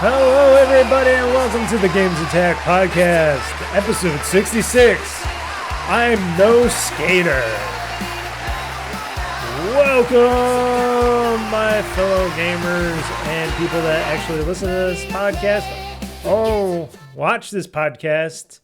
Hello, everybody, and welcome to the GamezAttack podcast, episode 66. I'm no skater. Welcome, my fellow gamers and people that actually listen to this podcast. Oh, watch this podcast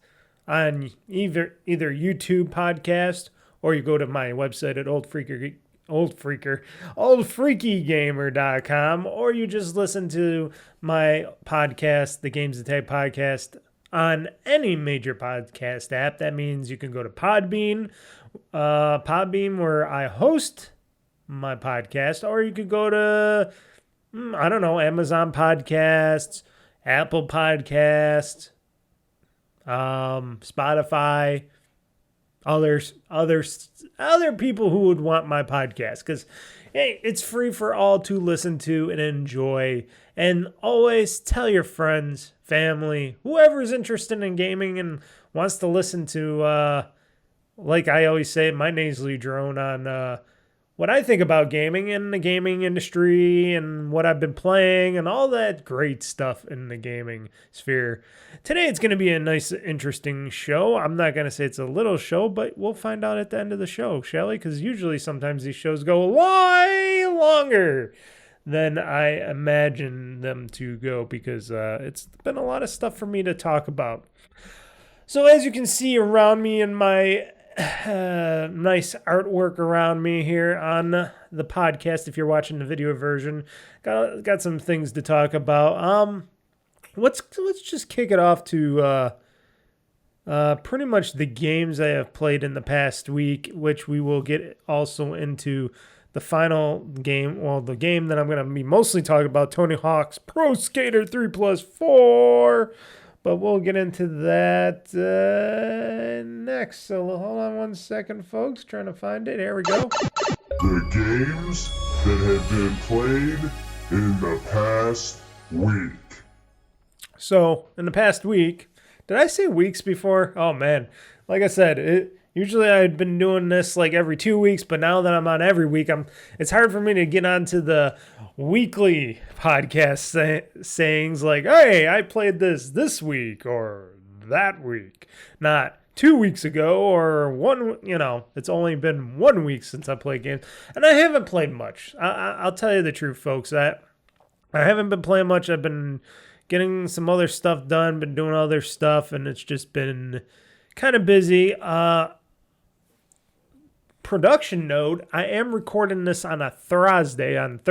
on either YouTube podcast, or you go to my website at OldFreakyGamer.com, or you just listen to my podcast, the GamezAttack podcast, on any major podcast app. That means you can go to Podbean, where I host my podcast, or you could go to, Amazon Podcasts, Apple Podcasts, Spotify, other people who would want my podcast, because hey, it's free for all to listen to and enjoy. And always tell your friends, family, whoever's interested in gaming and wants to listen to, like I always say, my nasally drone on what I think about gaming and the gaming industry and what I've been playing and all that great stuff in the gaming sphere. Today it's going to be a nice, interesting show. I'm not going to say it's a little show, but we'll find out at the end of the show, shall we? Because usually sometimes these shows go way longer than I imagine them to go, because it's been a lot of stuff for me to talk about. So as you can see around me in my nice artwork around me here on the podcast, if you're watching the video version, got some things to talk about. Let's just kick it off to pretty much the games I have played in the past week, which we will get also into the final game. Well, the game that I'm going to be mostly talking about, Tony Hawk's Pro Skater 3+4. But we'll get into that next. So hold on one second, folks. Trying to find it. Here we go. The games that have been played in the past week. So, in the past week, did I say weeks before? Oh, man. Like I said, usually I'd been doing this like every 2 weeks, but now that I'm on every week, it's hard for me to get onto the weekly podcast sayings like, hey, I played this week or that week. Not 2 weeks ago or it's only been 1 week since I played games. And I haven't played much. I'll tell you the truth, folks. I haven't been playing much. I've been getting some other stuff done, been doing other stuff, and it's just been kind of busy. Production note, I am recording this on a Thursday of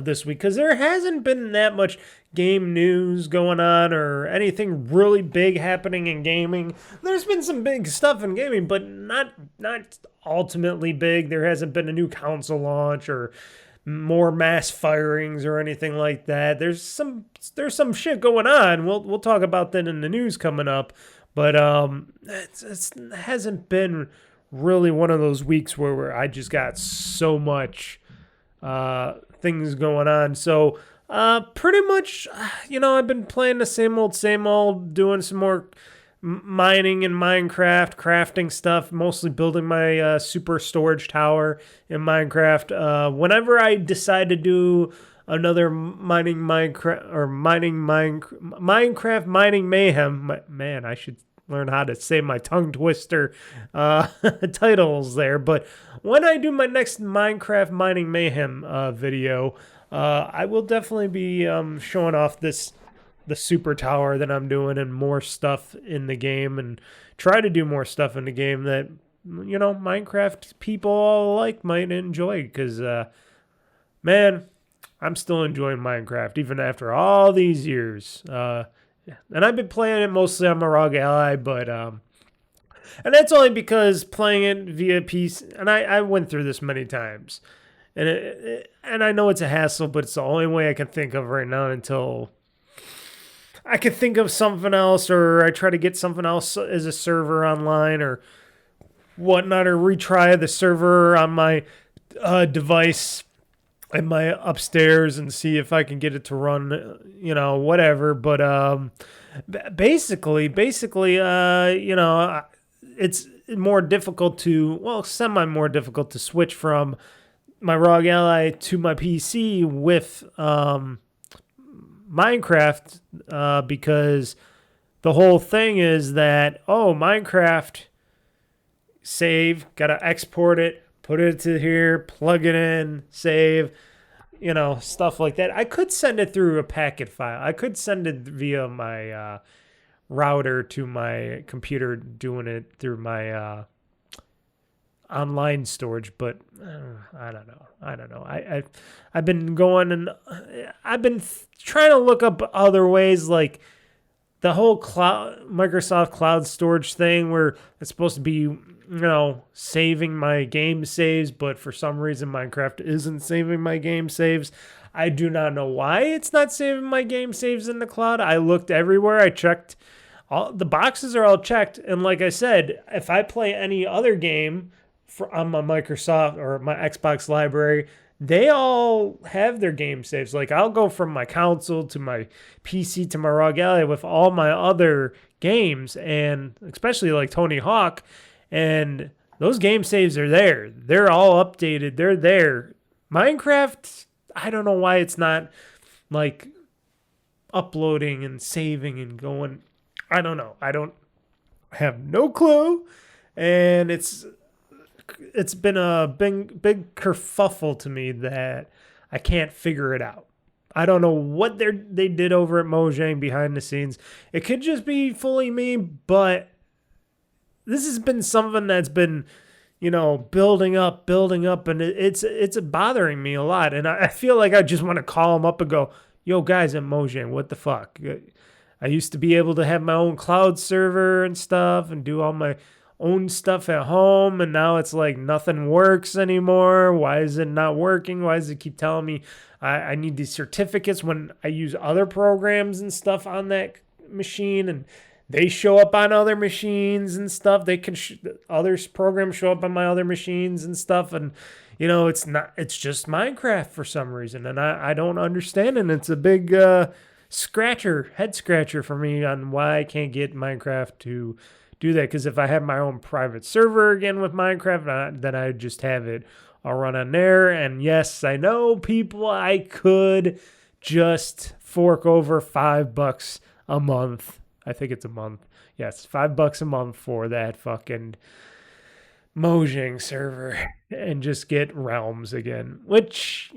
this week, because there hasn't been that much game news going on or anything really big happening in gaming. There's been some big stuff in gaming, but not ultimately big. There hasn't been a new console launch or more mass firings or anything like that. There's some shit going on. We'll talk about that in the news coming up, but it hasn't been really one of those weeks where I just got so much things going on. So pretty much, I've been playing the same old, doing some more mining in Minecraft, crafting stuff, mostly building my super storage tower in Minecraft. Whenever I decide to do another Minecraft mining mayhem, man, I should learn how to say my tongue twister titles there. But when I do my next Minecraft mining mayhem video, I will definitely be showing off the super tower that I'm doing and more stuff in the game, and try to do more stuff in the game that Minecraft people all alike might enjoy, because man, I'm still enjoying Minecraft even after all these years. And I've been playing it mostly on my ROG Ally, but and that's only because playing it via PC, and I went through this many times, and I know it's a hassle, but it's the only way I can think of right now until I can think of something else, or I try to get something else as a server online or whatnot, or retry the server on my device in my upstairs and see if I can get it to run, whatever. But basically, it's more difficult semi more difficult to switch from my ROG Ally to my PC with Minecraft because the whole thing is that, Minecraft save, gotta export it, put it to here, plug it in, save, stuff like that. I could send it through a packet file. I could send it via my router to my computer, doing it through my online storage, but I don't know. I've been going and I've been trying to look up other ways, like the whole Microsoft cloud storage thing, where it's supposed to be, saving my game saves, but for some reason Minecraft isn't saving my game saves. I do not know why it's not saving my game saves in the cloud. I looked everywhere. I checked. All the boxes are all checked, and like I said, if I play any other game on my Microsoft or my Xbox library, they all have their game saves. Like, I'll go from my console to my PC to my raw gallery with all my other games, and especially like Tony Hawk, and those game saves are there. They're all updated. They're there. Minecraft, I don't know why it's not like uploading and saving and going. I don't know. I don't have no clue, and it's been a big kerfuffle to me that I can't figure it out. I don't know what they did over at Mojang behind the scenes. It could just be fully me, but this has been something that's been, building up, and it's bothering me a lot. And I feel like I just want to call them up and go, yo, guys at Mojang, what the fuck? I used to be able to have my own cloud server and stuff and do all my own stuff at home, and now it's like nothing works anymore. Why is it not working? Why does it keep telling me I need these certificates when I use other programs and stuff on that machine, and they show up on other machines and stuff? They can other programs show up on my other machines and stuff, and it's just Minecraft for some reason, and I don't understand, and it's a big head scratcher for me on why I can't get Minecraft to do that. Because if I have my own private server again with Minecraft, then I just have it all run on there. And yes, I know, people, I could just fork over $5 a month. I think it's a month. Yes, $5 a month for that fucking Mojang server and just get Realms again. Which,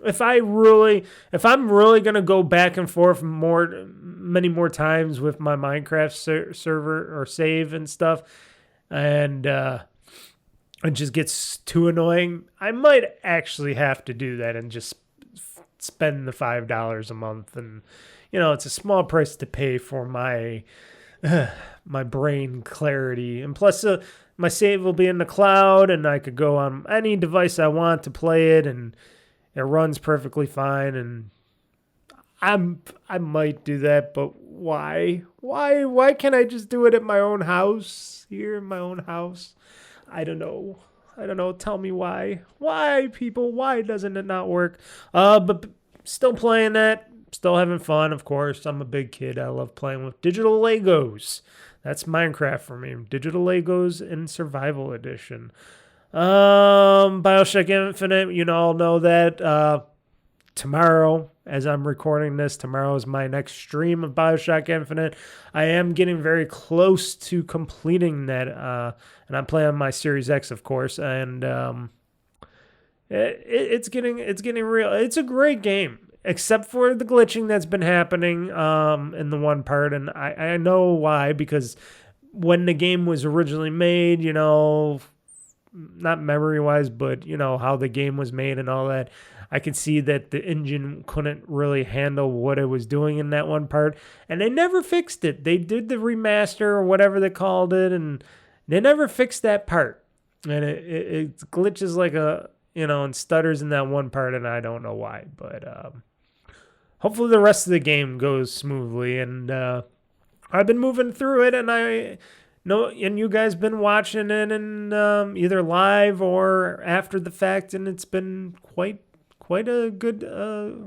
if I'm really gonna go back and forth many more times with my Minecraft server or save and stuff, and it just gets too annoying, I might actually have to do that and just spend the $5 a month. And it's a small price to pay for my my brain clarity, and plus my save will be in the cloud, and I could go on any device I want to play it, and it runs perfectly fine. And I might do that, but why? Why can't I just do it at my own house, here in my own house? I don't know. Tell me why. Why, people? Why doesn't it not work? But still playing that. Still having fun, of course. I'm a big kid. I love playing with digital Legos. That's Minecraft for me. Digital Legos in Survival Edition. Bioshock Infinite, you all know that. Tomorrow, as I'm recording this, tomorrow is my next stream of Bioshock Infinite. I am getting very close to completing that, and I'm playing on my Series X, of course, and it's getting real. It's a great game, except for the glitching that's been happening in the one part, and I know why, because when the game was originally made, not memory-wise, but, how the game was made and all that, I could see that the engine couldn't really handle what it was doing in that one part, and they never fixed it. They did the remaster or whatever they called it, and they never fixed that part. And it glitches like and stutters in that one part, and I don't know why. But hopefully the rest of the game goes smoothly, and I've been moving through it, and and you guys been watching it, and either live or after the fact, and it's been quite a good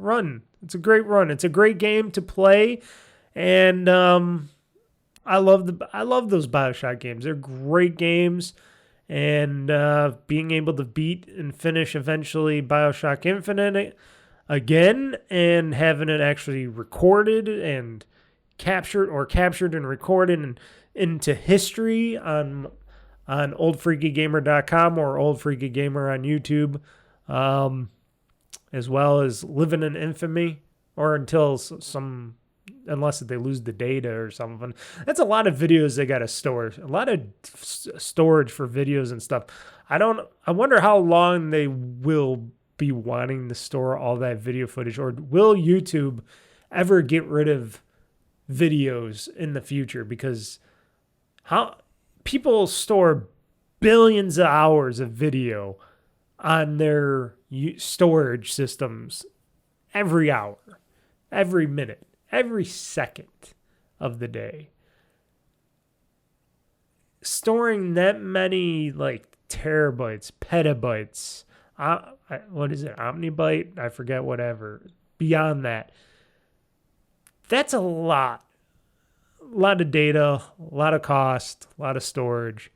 run. It's a great run. It's a great game to play, and I love those Bioshock games. They're great games, and being able to beat and finish eventually Bioshock Infinite, again and having it actually recorded and captured and recorded and into history on OldFreakyGamer.com or OldFreakyGamer on YouTube, as well as living in infamy, or until unless they lose the data or something. That's a lot of videos they got to store. A lot of storage for videos and stuff. I wonder how long they will be wanting to store all that video footage, or will YouTube ever get rid of videos in the future? Because how people store billions of hours of video on their storage systems every hour, every minute, every second of the day. Storing that many like terabytes, petabytes, what is it, omnibyte? I forget, whatever. Beyond that, that's a lot. A lot of data, a lot of cost, a lot of storage.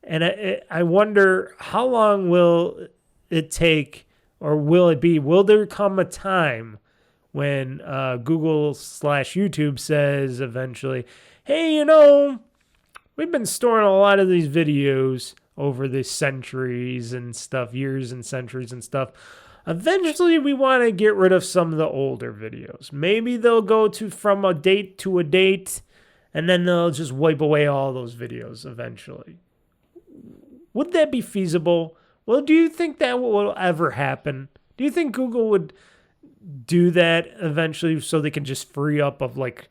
And I wonder, how long will it take, or will it be? Will there come a time when Google/YouTube says eventually, hey, we've been storing a lot of these videos over the centuries and stuff, years and centuries and stuff. Eventually, we want to get rid of some of the older videos. Maybe they'll go from a date to a date, and then they'll just wipe away all those videos eventually. Would that be feasible? Well, do you think that will ever happen? Do you think Google would do that eventually so they can just free up of like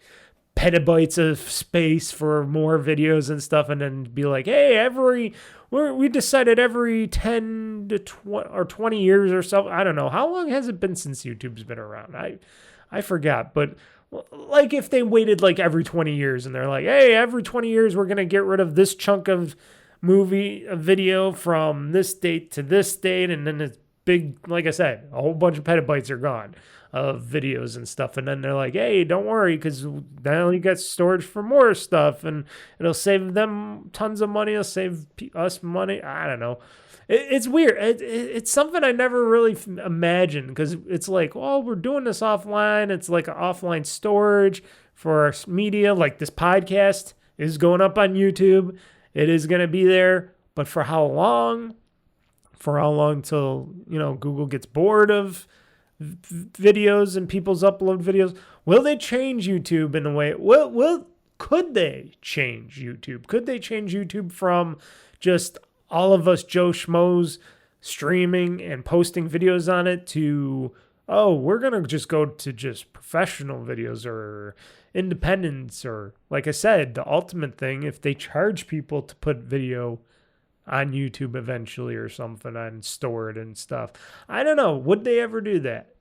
petabytes of space for more videos and stuff, and then be like, hey, we decided every 10 to 20 or 20 years or so. I don't know. How long has it been since YouTube's been around? I forgot. But like if they waited like every 20 years and they're like, hey, every 20 years we're going to get rid of this chunk of video from this date to this date. And then it's big, like I said, a whole bunch of petabytes are gone of videos and stuff. And then they're like, hey, don't worry, because now you got storage for more stuff, and it'll save them tons of money. It'll save us money. I don't know. It's weird. It's something I never really imagined, because it's like, oh, we're doing this offline. It's like an offline storage for our media. Like this podcast is going up on YouTube. It is going to be there. But for how long? For how long till, Google gets bored of videos and people's upload videos? Will they change YouTube in a way? Could they change YouTube? Could they change YouTube from just all of us Joe Schmoes streaming and posting videos on it to, oh, we're going to just go to just professional videos or independents, or like I said, the ultimate thing, if they charge people to put video on YouTube eventually or something and store it and stuff. I don't know. Would they ever do that?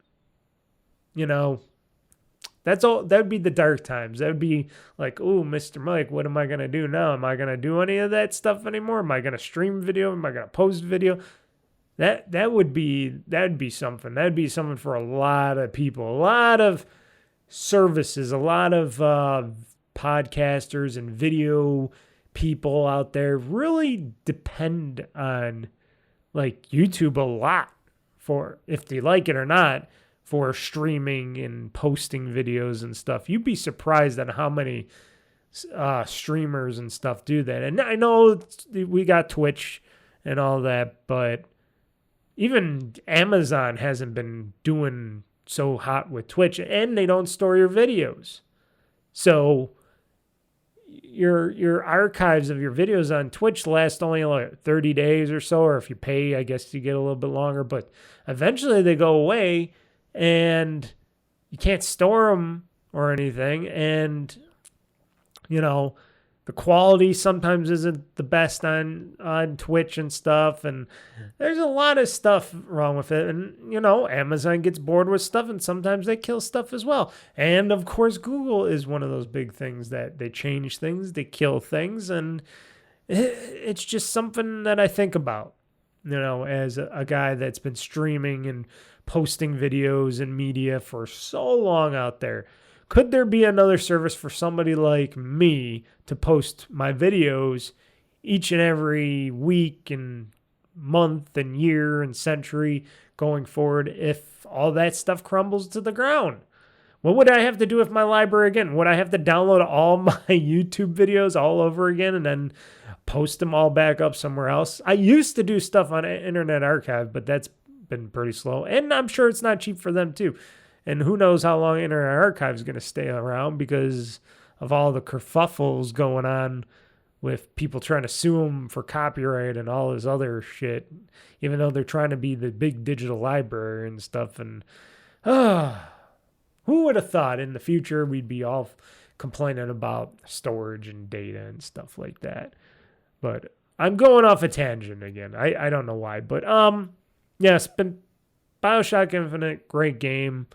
That's all. That would be the dark times. That would be like, oh, Mr. Mike, what am I going to do now? Am I going to do any of that stuff anymore? Am I going to stream video? Am I going to post video? That would be something. That would be something for a lot of people, a lot of services, a lot of podcasters and video people out there really depend on like YouTube a lot for, if they like it or not, for streaming and posting videos and stuff. You'd be surprised at how many streamers and stuff do that. And I know we got Twitch and all that, but even Amazon hasn't been doing so hot with Twitch, and they don't store your videos. So your archives of your videos on Twitch last only like 30 days or so, or if you pay, I guess you get a little bit longer, but eventually they go away and you can't store them or anything. And, the quality sometimes isn't the best on Twitch and stuff. And there's a lot of stuff wrong with it. And, Amazon gets bored with stuff, and sometimes they kill stuff as well. And, of course, Google is one of those big things that they change things, they kill things. And it's just something that I think about, as a guy that's been streaming and posting videos and media for so long out there. Could there be another service for somebody like me to post my videos each and every week and month and year and century? going forward if all that stuff crumbles to the ground. What would I have to do with my library again? Would I have to download all my YouTube videos all over again and then post them all back up somewhere else? I used to do stuff on Internet Archive, but that's been pretty slow. And I'm sure it's not cheap for them too. And who knows how long Internet Archive is going to stay around because of all the kerfuffles going on with people trying to sue them for copyright and all this other shit, even though they're trying to be the big digital library and stuff. And who would have thought in the future we'd be all complaining about storage and data and stuff like that? But I'm going off a tangent again. I don't know why. But yeah, it's been Bioshock Infinite, great game.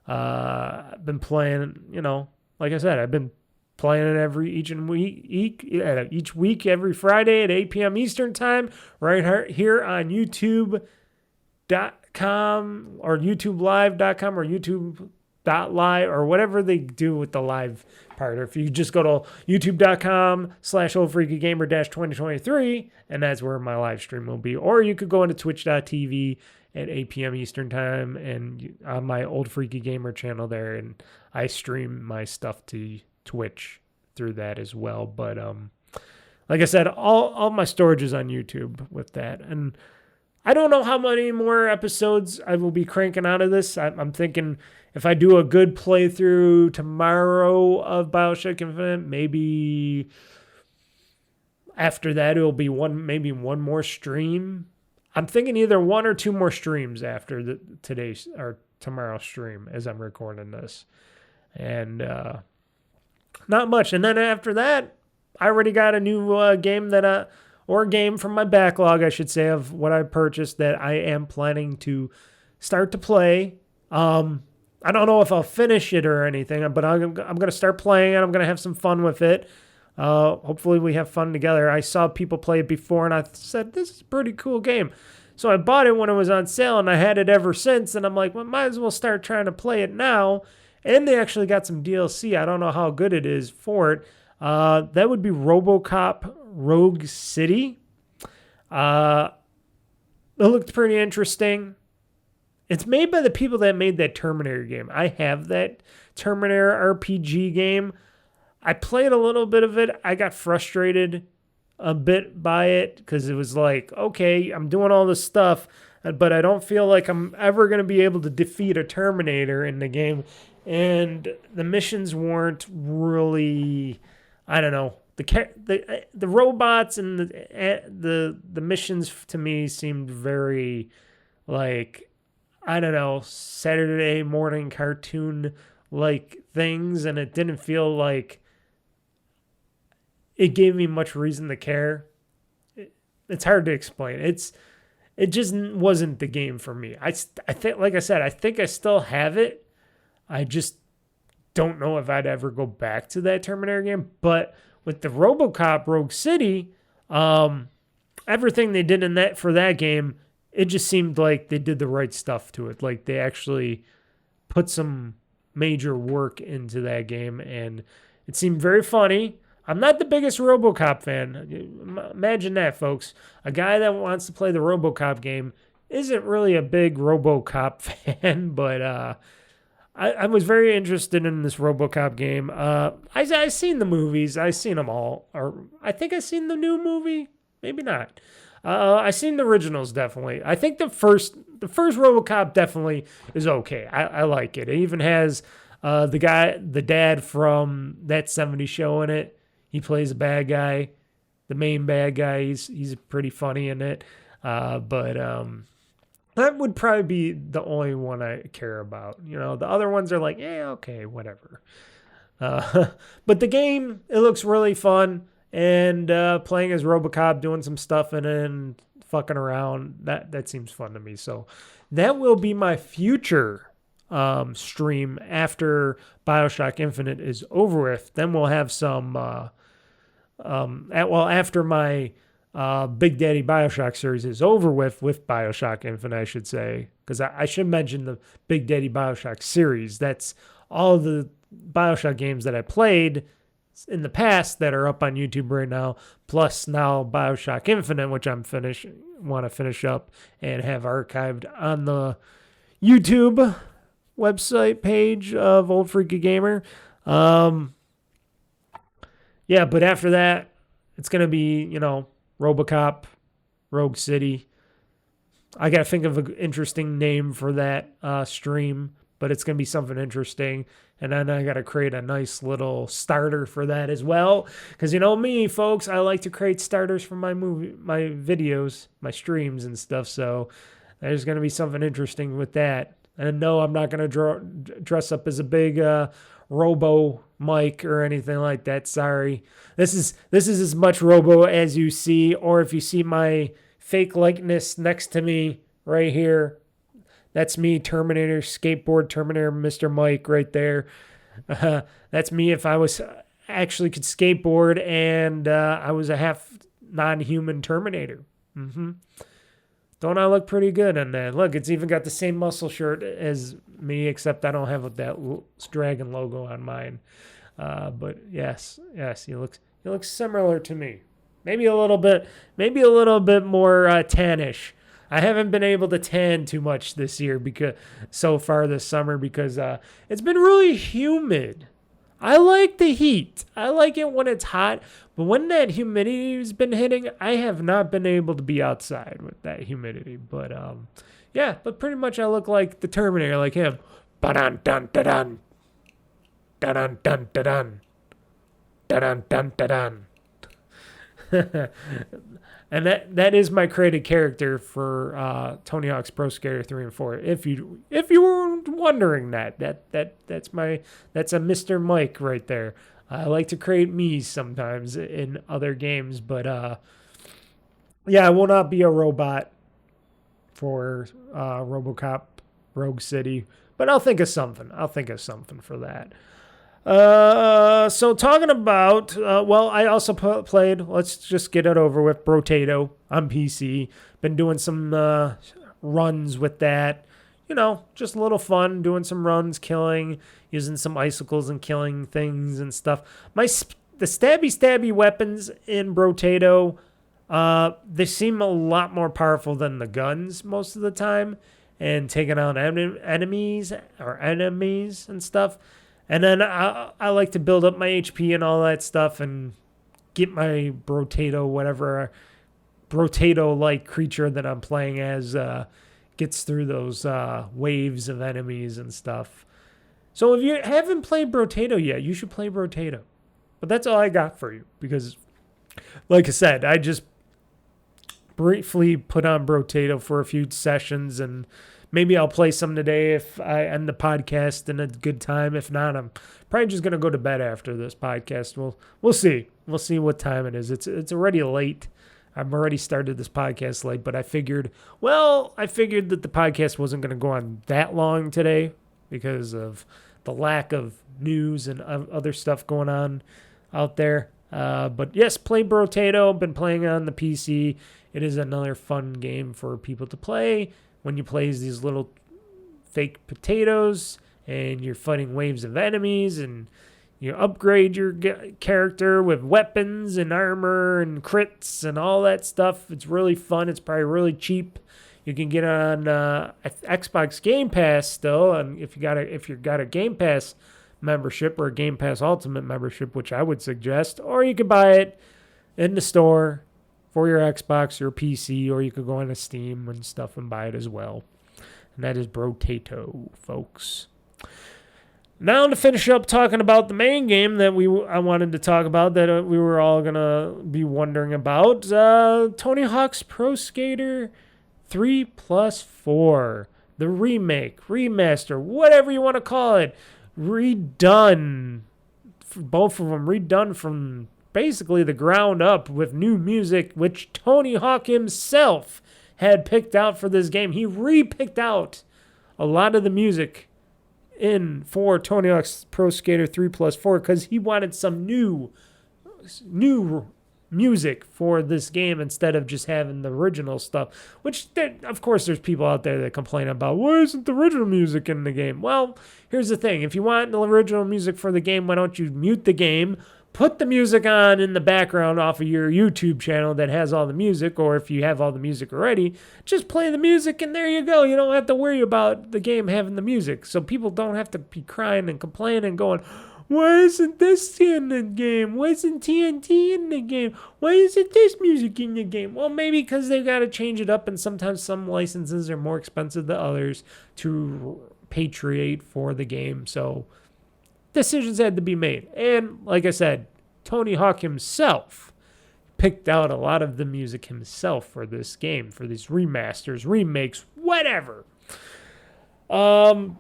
I've been playing, like I said, I've been playing it each week, every Friday at 8 p.m. Eastern Time, right here on YouTube.com or YouTubelive.com or YouTube.live or whatever they do with the live part. Or if you just go to youtube.com/OldFreakyGamer-2023, and that's where my live stream will be. Or you could go into twitch.tv at 8 p.m. Eastern Time and on my Old Freaky Gamer channel there, and I stream my stuff to Twitch through that as well. But like I said, all my storage is on YouTube with that. And I don't know how many more episodes I will be cranking out of this. I'm thinking if I do a good playthrough tomorrow of Bioshock Infinite, maybe after that it'll be maybe one more stream. I'm thinking either one or two more streams after today's or tomorrow's stream as I'm recording this. And not much. And then after that, I already got a new game game from my backlog, I should say, of what I purchased that I am planning to start to play. I don't know if I'll finish it or anything, but I'm going to start playing it. I'm going to have some fun with it. Hopefully we have fun together. I saw people play it before, and I said, this is a pretty cool game. So I bought it when it was on sale, and I had it ever since. And I'm like, well, might as well start trying to play it now. And they actually got some DLC. I don't know how good it is for it. That would be RoboCop Rogue City. It looked pretty interesting. It's made by the people that made that Terminator game. I have that Terminator RPG game. I played a little bit of it. I got frustrated a bit by it because it was like, okay, I'm doing all this stuff, but I don't feel like I'm ever going to be able to defeat a Terminator in the game. And the missions weren't really, I don't know. The robots and the missions to me seemed very like, I don't know, Saturday morning cartoon like things, and it didn't feel like it gave me much reason to care. It's hard to explain. It just wasn't the game for me. I think, like I said, I think I still have it. I just don't know if I'd ever go back to that Terminator game. But with the RoboCop Rogue City, everything they did for that game, it just seemed like they did the right stuff to it. Like they actually put some major work into that game, and it seemed very funny. I'm not the biggest RoboCop fan. Imagine that, folks. A guy that wants to play the RoboCop game isn't really a big RoboCop fan, but I was very interested in this RoboCop game. I seen the movies. I seen them all. Or I think I seen the new movie. Maybe not. I seen the originals, definitely. I think the first RoboCop definitely is okay. I like it. It even has the dad from That 70s Show in it. He plays a bad guy, the main bad guy. He's pretty funny in it. But that would probably be the only one I care about. The other ones are like, yeah, okay, whatever. But the game, it looks really fun. And playing as RoboCop, doing some stuff in it and fucking around, that seems fun to me. So that will be my future stream after Bioshock Infinite is over with. Then we'll have some, after my Big Daddy Bioshock series is over with Bioshock Infinite, I should say. Because I should mention the Big Daddy Bioshock series. That's all the Bioshock games that I played in the past that are up on YouTube right now, plus now Bioshock Infinite, which want to finish up and have archived on the YouTube website page of OldFreakyGamer. Yeah, but after that, it's going to be, RoboCop, Rogue City. I got to think of an interesting name for that stream, but it's going to be something interesting. And then I got to create a nice little starter for that as well. Because me, folks, I like to create starters for my videos, my streams and stuff. So there's going to be something interesting with that. And no, I'm not going to dress up as a big Robo mic or anything like that. Sorry. This is as much Robo as you see. Or if you see my fake likeness next to me right here, that's me, Terminator, Skateboard Terminator, Mr. Mike right there. That's me if I was actually could skateboard and I was a half non-human Terminator. Don't I look pretty good in that? Look, it's even got the same muscle shirt as me, except I don't have that dragon logo on mine. But yes, he looks similar to me. Maybe a little bit more tannish. I haven't been able to tan too much this year because this summer because it's been really humid. I like the heat. I like it when it's hot, but when that humidity has been hitting, I have not been able to be outside with that humidity. But but pretty much I look like the Terminator, like him. Ba-dun dun dun dun. Dun dun dun dun. Dun dun dun dun. And that is my created character for Tony Hawk's Pro Skater 3 and 4. If you were wondering that's a Mr. Mike right there. I like to create me's sometimes in other games, but I will not be a robot for RoboCop Rogue City, but I'll think of something. For that. So talking about, I also played, let's just get it over with, Brotato on PC. Been doing some runs with that. Just a little fun, doing some runs, using some icicles and killing things and stuff. The stabby weapons in Brotato, they seem a lot more powerful than the guns most of the time, and taking out enemies and stuff. And then I like to build up my HP and all that stuff and get my Brotato, whatever Brotato-like creature that I'm playing as gets through those waves of enemies and stuff. So if you haven't played Brotato yet, you should play Brotato. But that's all I got for you because, like I said, I just briefly put on Brotato for a few sessions, and maybe I'll play some today if I end the podcast in a good time. If not, I'm probably just going to go to bed after this podcast. We'll see. We'll see what time it is. It's already late. I've already started this podcast late, but I figured that the podcast wasn't going to go on that long today because of the lack of news and other stuff going on out there. But yes, play Brotato. Been playing on the PC. It is another fun game for people to play when you play as these little fake potatoes and you're fighting waves of enemies, and you upgrade your character with weapons and armor and crits and all that stuff. It's really fun. It's probably really cheap. You can get on Xbox Game Pass still, and if you got a Game Pass membership or a Game Pass Ultimate membership, which I would suggest, or you could buy it in the store for your Xbox or PC, or you could go on Steam and stuff and buy it as well. And that is Brotato, folks. Now to finish up talking about the main game that I wanted to talk about, that we were all going to be wondering about, Tony Hawk's Pro Skater 3+4. The remake, remaster, whatever you want to call it, redone. Both of them redone from basically the ground up with new music, which Tony Hawk himself had picked out for this game. He re-picked out a lot of the music for Tony Hawk's Pro Skater 3+4 because he wanted some new music for this game instead of just having the original stuff, which of course there's people out there that complain about, why isn't the original music in the game? Well, here's the thing. If you want the original music for the game, why don't you mute the game, put the music on in the background off of your YouTube channel that has all the music, or if you have all the music already, just play the music and there you go. You don't have to worry about the game having the music. So people don't have to be crying and complaining and going, why isn't this in the game? Why isn't TNT in the game? Why isn't this music in the game? Well, maybe because they've got to change it up, and sometimes some licenses are more expensive than others to repatriate for the game. So decisions had to be made. And like I said, Tony Hawk himself picked out a lot of the music himself for this game, for these remasters, remakes, whatever. I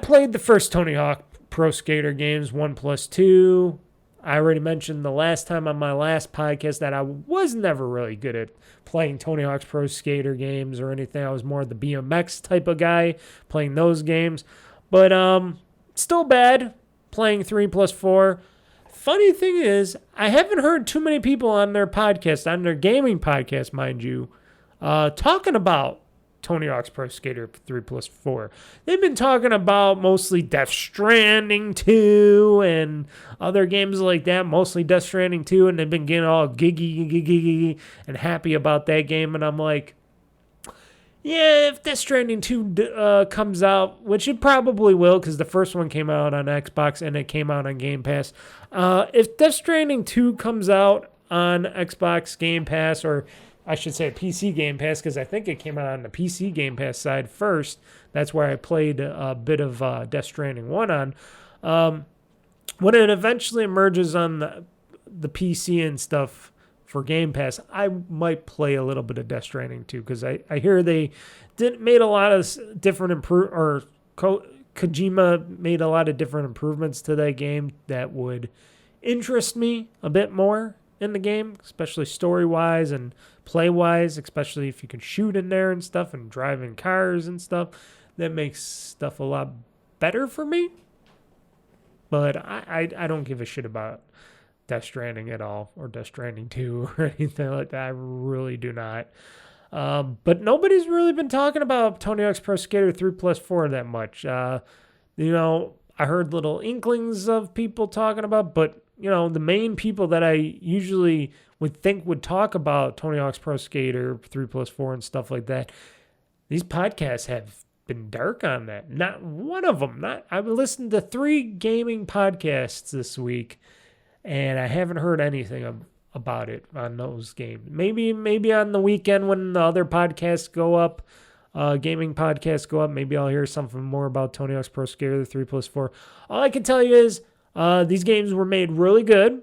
played the first Tony Hawk Pro Skater games, 1+2. I already mentioned the last time on my last podcast that I was never really good at playing Tony Hawk's Pro Skater games or anything. I was more the BMX type of guy playing those games. But still bad playing 3+4. Funny thing is, I haven't heard too many people on their podcast, on their gaming podcast, mind you, talking about Tony Hawk's Pro Skater 3+4. They've been talking about mostly Death Stranding 2 and other games like that, mostly Death Stranding 2, and they've been getting all giggy and happy about that game, and I'm like, yeah, if Death Stranding 2 comes out, which it probably will because the first one came out on Xbox and it came out on Game Pass. If Death Stranding 2 comes out on Xbox Game Pass, or I should say PC Game Pass, because I think it came out on the PC Game Pass side first. That's where I played a bit of Death Stranding 1 on. When it eventually emerges on the PC and stuff for Game Pass, I might play a little bit of Death Stranding 2, because I hear they made a lot of different Kojima made a lot of different improvements to that game that would interest me a bit more in the game, especially story-wise and play-wise, especially if you can shoot in there and stuff and drive in cars and stuff. That makes stuff a lot better for me. But I don't give a shit about Death Stranding at all, or Death Stranding 2 or anything like that. I really do not. But nobody's really been talking about Tony Hawk's Pro Skater 3+4 that much. I heard little inklings of people talking about, but the main people that I usually would think would talk about Tony Hawk's Pro Skater 3+4 and stuff like that, these podcasts have been dark on that. Not one of them. I've listened to 3 gaming podcasts this week, and I haven't heard anything about it on those games. Maybe on the weekend when the other podcasts go up, gaming podcasts go up, maybe I'll hear something more about Tony Hawk's Pro Skater 3+4. All I can tell you is these games were made really good,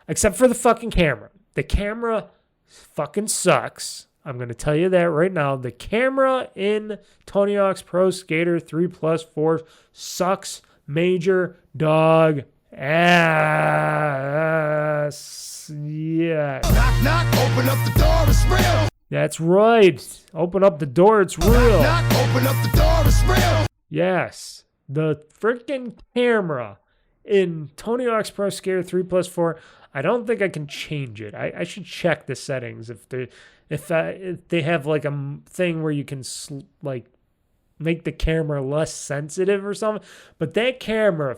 except for the fucking camera. The camera fucking sucks. I'm going to tell you that right now. The camera in Tony Hawk's Pro Skater 3+4 sucks major dog ass. Yeah. Knock, knock, open up the door, it's real. That's right. Open up the door, it's real. Knock, knock, open up the door, it's real. Yes. The freaking camera in Tony Hawk's Pro Skater 3+4, I don't think I can change it. I should check the settings if they have like a thing where you can make the camera less sensitive or something. But that camera,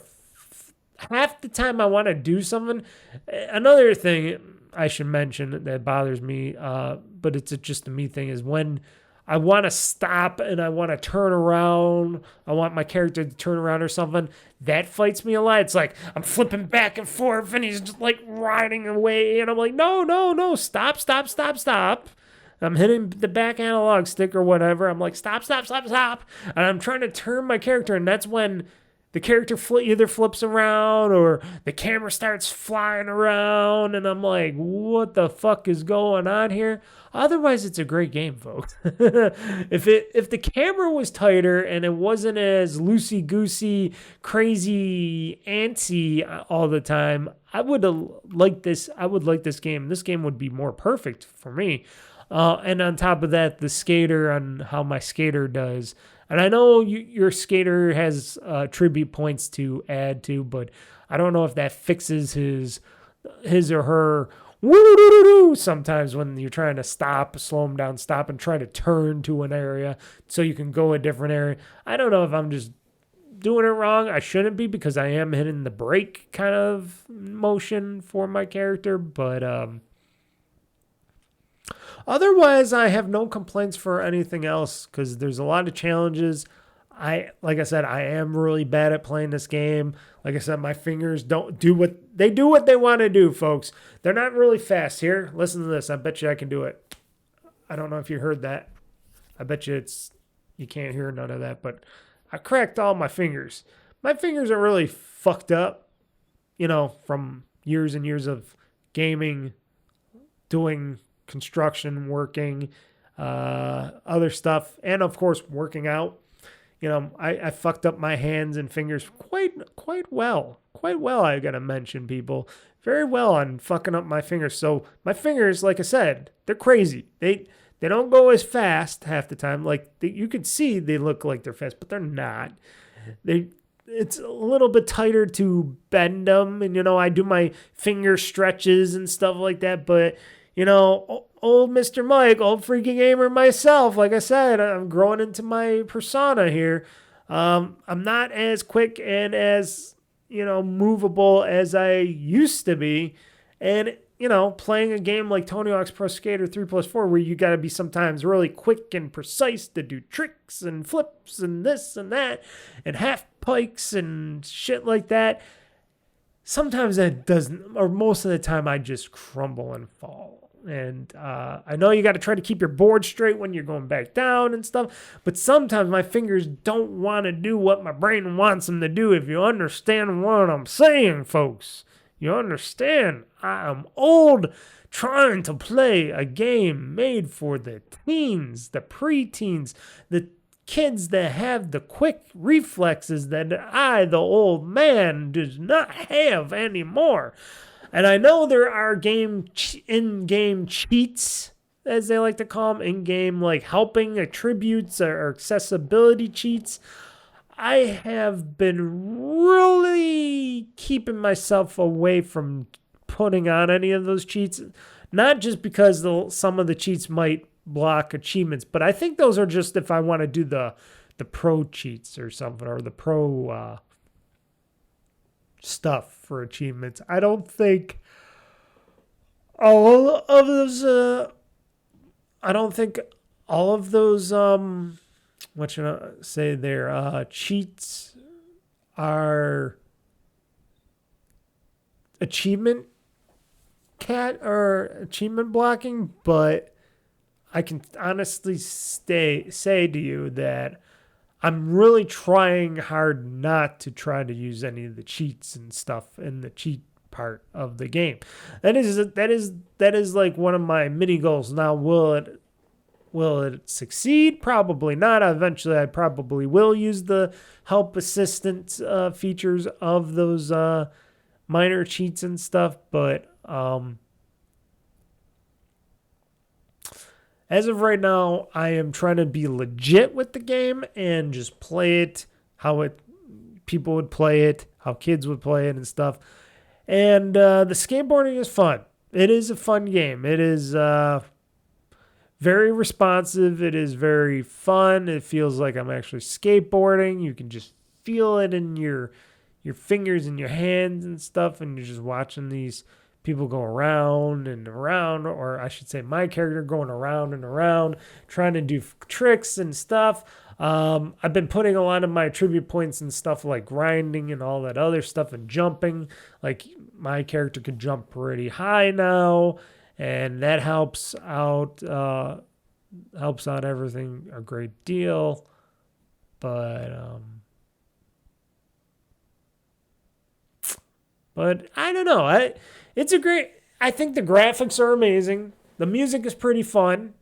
half the time I want to do something. Another thing I should mention that bothers me, but it's just a me thing, is when I want to stop and I want to turn around. I want my character to turn around or something. That fights me a lot. It's like I'm flipping back and forth and he's just like riding away. And I'm like, no, stop. I'm hitting the back analog stick or whatever. I'm like, stop. And I'm trying to turn my character. And that's when the character either flips around or the camera starts flying around. And I'm like, what the fuck is going on here? Otherwise, it's a great game, folks. If the camera was tighter and it wasn't as loosey-goosey, crazy, antsy all the time, I would like this game. This game would be more perfect for me. And on top of that, the skater, on how my skater does. And I know your skater has tribute points to add to, but I don't know if that fixes his or her woo-doo-doo-doo sometimes when you're trying to slow him down, stop and try to turn to an area so you can go a different area. I don't know if I'm just doing it wrong. I shouldn't be because I am hitting the brake kind of motion for my character. But otherwise, I have no complaints for anything else because there's a lot of challenges. Like I said, I am really bad at playing this game. Like I said, my fingers don't do what they want to do, folks. They're not really fast. Here, listen to this. I bet you I can do it. I don't know if you heard that. I bet you you can't hear none of that, but I cracked all my fingers. My fingers are really fucked up, from years and years of gaming, doing construction, working, other stuff, and of course, working out. I fucked up my hands and fingers quite well. Quite well, I gotta mention, people. Very well on fucking up my fingers. So my fingers, like I said, they're crazy. They don't go as fast half the time. Like you could see they look like they're fast, but they're not. It's a little bit tighter to bend them. And, I do my finger stretches and stuff like that. But, old Mr. Mike, old freaky gamer myself, like I said, I'm growing into my persona here. I'm not as quick and as, movable as I used to be. And, playing a game like Tony Hawk's Pro Skater 3+4, where you got to be sometimes really quick and precise to do tricks and flips and this and that and half pikes and shit like that. Sometimes that doesn't, or most of the time I just crumble and fall. And I know you got to try to keep your board straight when you're going back down and stuff, but sometimes my fingers don't want to do what my brain wants them to do, if you understand what I'm saying, folks. You understand? I am old trying to play a game made for the teens, the preteens, the kids that have the quick reflexes that I, the old man, does not have anymore. And I know there are in-game cheats, as they like to call them, in-game like helping attributes or accessibility cheats. I have been really keeping myself away from putting on any of those cheats, not just because some of the cheats might block achievements, but I think those are just if I want to do the pro cheats or something, or the pro stuff for achievements. I don't think all of those what should I say there, cheats are achievement blocking, but I can honestly say to you that I'm really trying hard not to try to use any of the cheats and stuff in the cheat part of the game. That is like one of my mini goals. Now, will it succeed? Probably not. Eventually, I probably will use the help assistant features of those minor cheats and stuff, but as of right now, I am trying to be legit with the game and just play it how people would play it, how kids would play it and stuff. And the skateboarding is fun. It is a fun game. It is very responsive. It is very fun. It feels like I'm actually skateboarding. You can just feel it in your fingers and your hands and stuff, and you're just watching these people go around and around, or I should say my character going around and around, trying to do tricks and stuff. I've been putting a lot of my attribute points and stuff like grinding and all that other stuff and jumping. Like my character can jump pretty high now, and that helps out everything a great deal. But I don't know. I think the graphics are amazing. The music is pretty fun.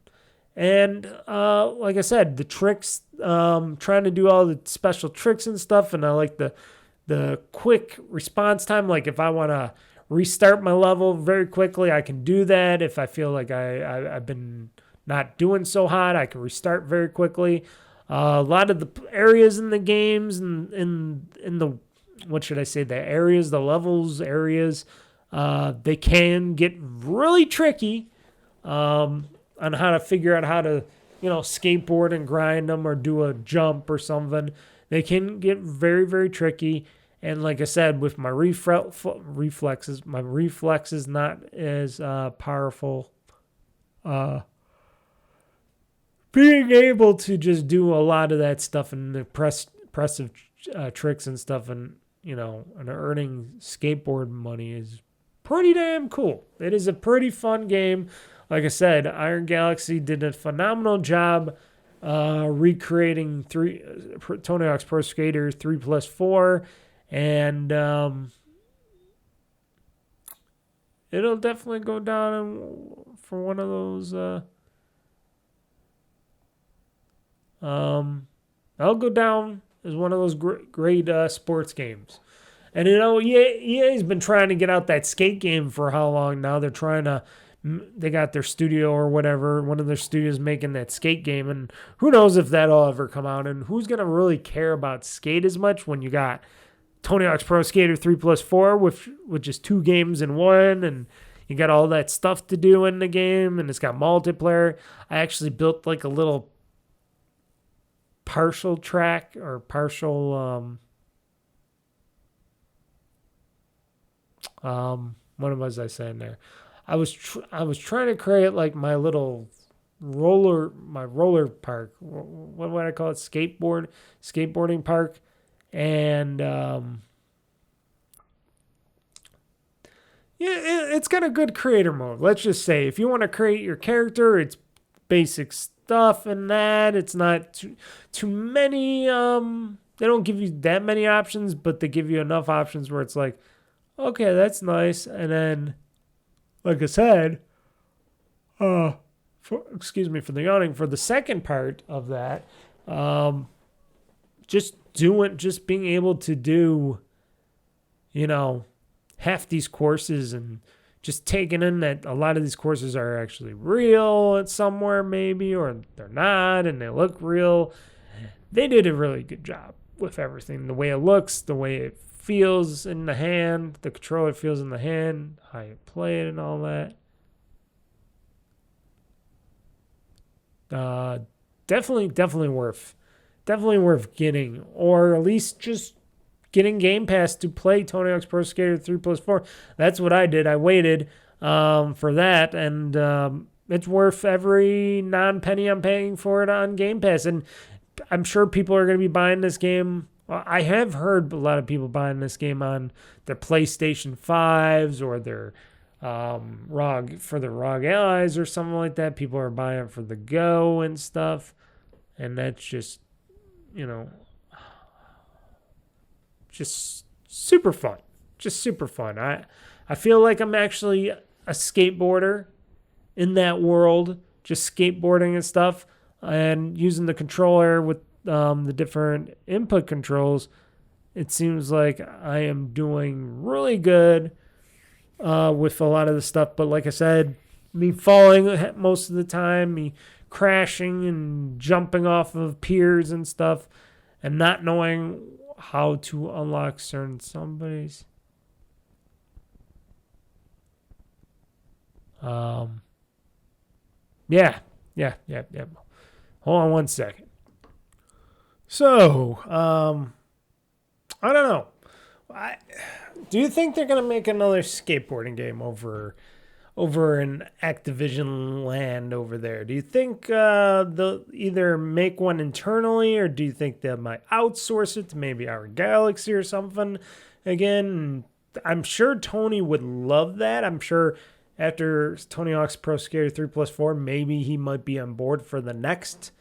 And like I said, the tricks, trying to do all the special tricks and stuff. And I like the quick response time. Like if I want to restart my level very quickly, I can do that. If I feel like I've been not doing so hot, I can restart very quickly. A lot of the areas in the games and in the, what should I say, the levels, they can get really tricky on how to figure out how to, skateboard and grind them or do a jump or something. They can get very, very tricky. And like I said, with my reflexes, my reflexes not as powerful. Being able to just do a lot of that stuff and the impressive tricks and stuff, and and earning skateboard money is pretty damn cool. It is a pretty fun game. Like I said, Iron Galaxy did a phenomenal job recreating Tony Hawk's Pro Skater 3+4, and it'll definitely go down for one of those. I'll go down as one of those great sports games. And EA's been trying to get out that skate game for how long now? They got their studio or whatever, one of their studios making that skate game, and who knows if that'll ever come out, and who's gonna really care about skate as much when you got Tony Hawk's Pro Skater 3+4, which is 2 games in one, and you got all that stuff to do in the game, and it's got multiplayer. I actually built like a little partial track or partial what was I saying there? I was trying to create like my little roller park. What would I call it? Skateboarding park. And it's got a good creator mode. Let's just say if you want to create your character, it's basic stuff and that. It's not too many. They don't give you that many options, but they give you enough options where it's like, okay, that's nice. And then, like I said, excuse me for the yawning. For the second part of that, just being able to do, half these courses, and just taking in that a lot of these courses are actually real at somewhere maybe, or they're not, and they look real. They did a really good job with everything. The way it looks, the way it feels in the hand, the controller feels in the hand, how you play it and all that. Definitely worth getting, or at least just getting Game Pass to play Tony Hawk's Pro Skater 3+4. That's what I did. I waited for that, and it's worth every non-penny I'm paying for it on Game Pass. And I'm sure people are going to be buying this game. I have heard a lot of people buying this game on their PlayStation 5s or their ROG Allies or something like that. People are buying it for the Go and stuff. And that's just, just super fun. Just super fun. I feel like I'm actually a skateboarder in that world, just skateboarding and stuff, and using the controller with the different input controls. It seems like I am doing really good with a lot of the stuff. But like I said, me falling most of the time, me crashing and jumping off of piers and stuff, and not knowing how to unlock certain somebody's. Yeah. Hold on one second. So, I don't know. Do you think they're gonna make another skateboarding game over in Activision land over there? Do you think they'll either make one internally, or do you think they might outsource it to maybe our Galaxy or something? Again, I'm sure Tony would love that. I'm sure after Tony Hawk's Pro Skater 3+4, maybe he might be on board for the next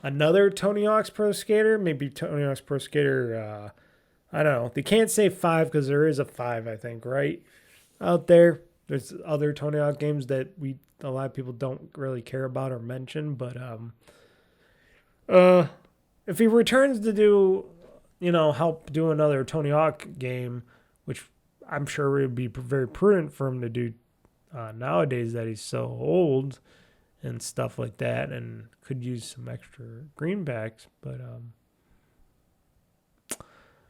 another Tony Hawk's Pro Skater. Maybe Tony Hawk's Pro Skater, I don't know. They can't say 5 because there is a 5, I think, right? Out there. There's other Tony Hawk games that a lot of people don't really care about or mention, but if he returns to do, help do another Tony Hawk game, which I'm sure would be very prudent for him to do nowadays that he's so old and stuff like that, and could use some extra greenbacks,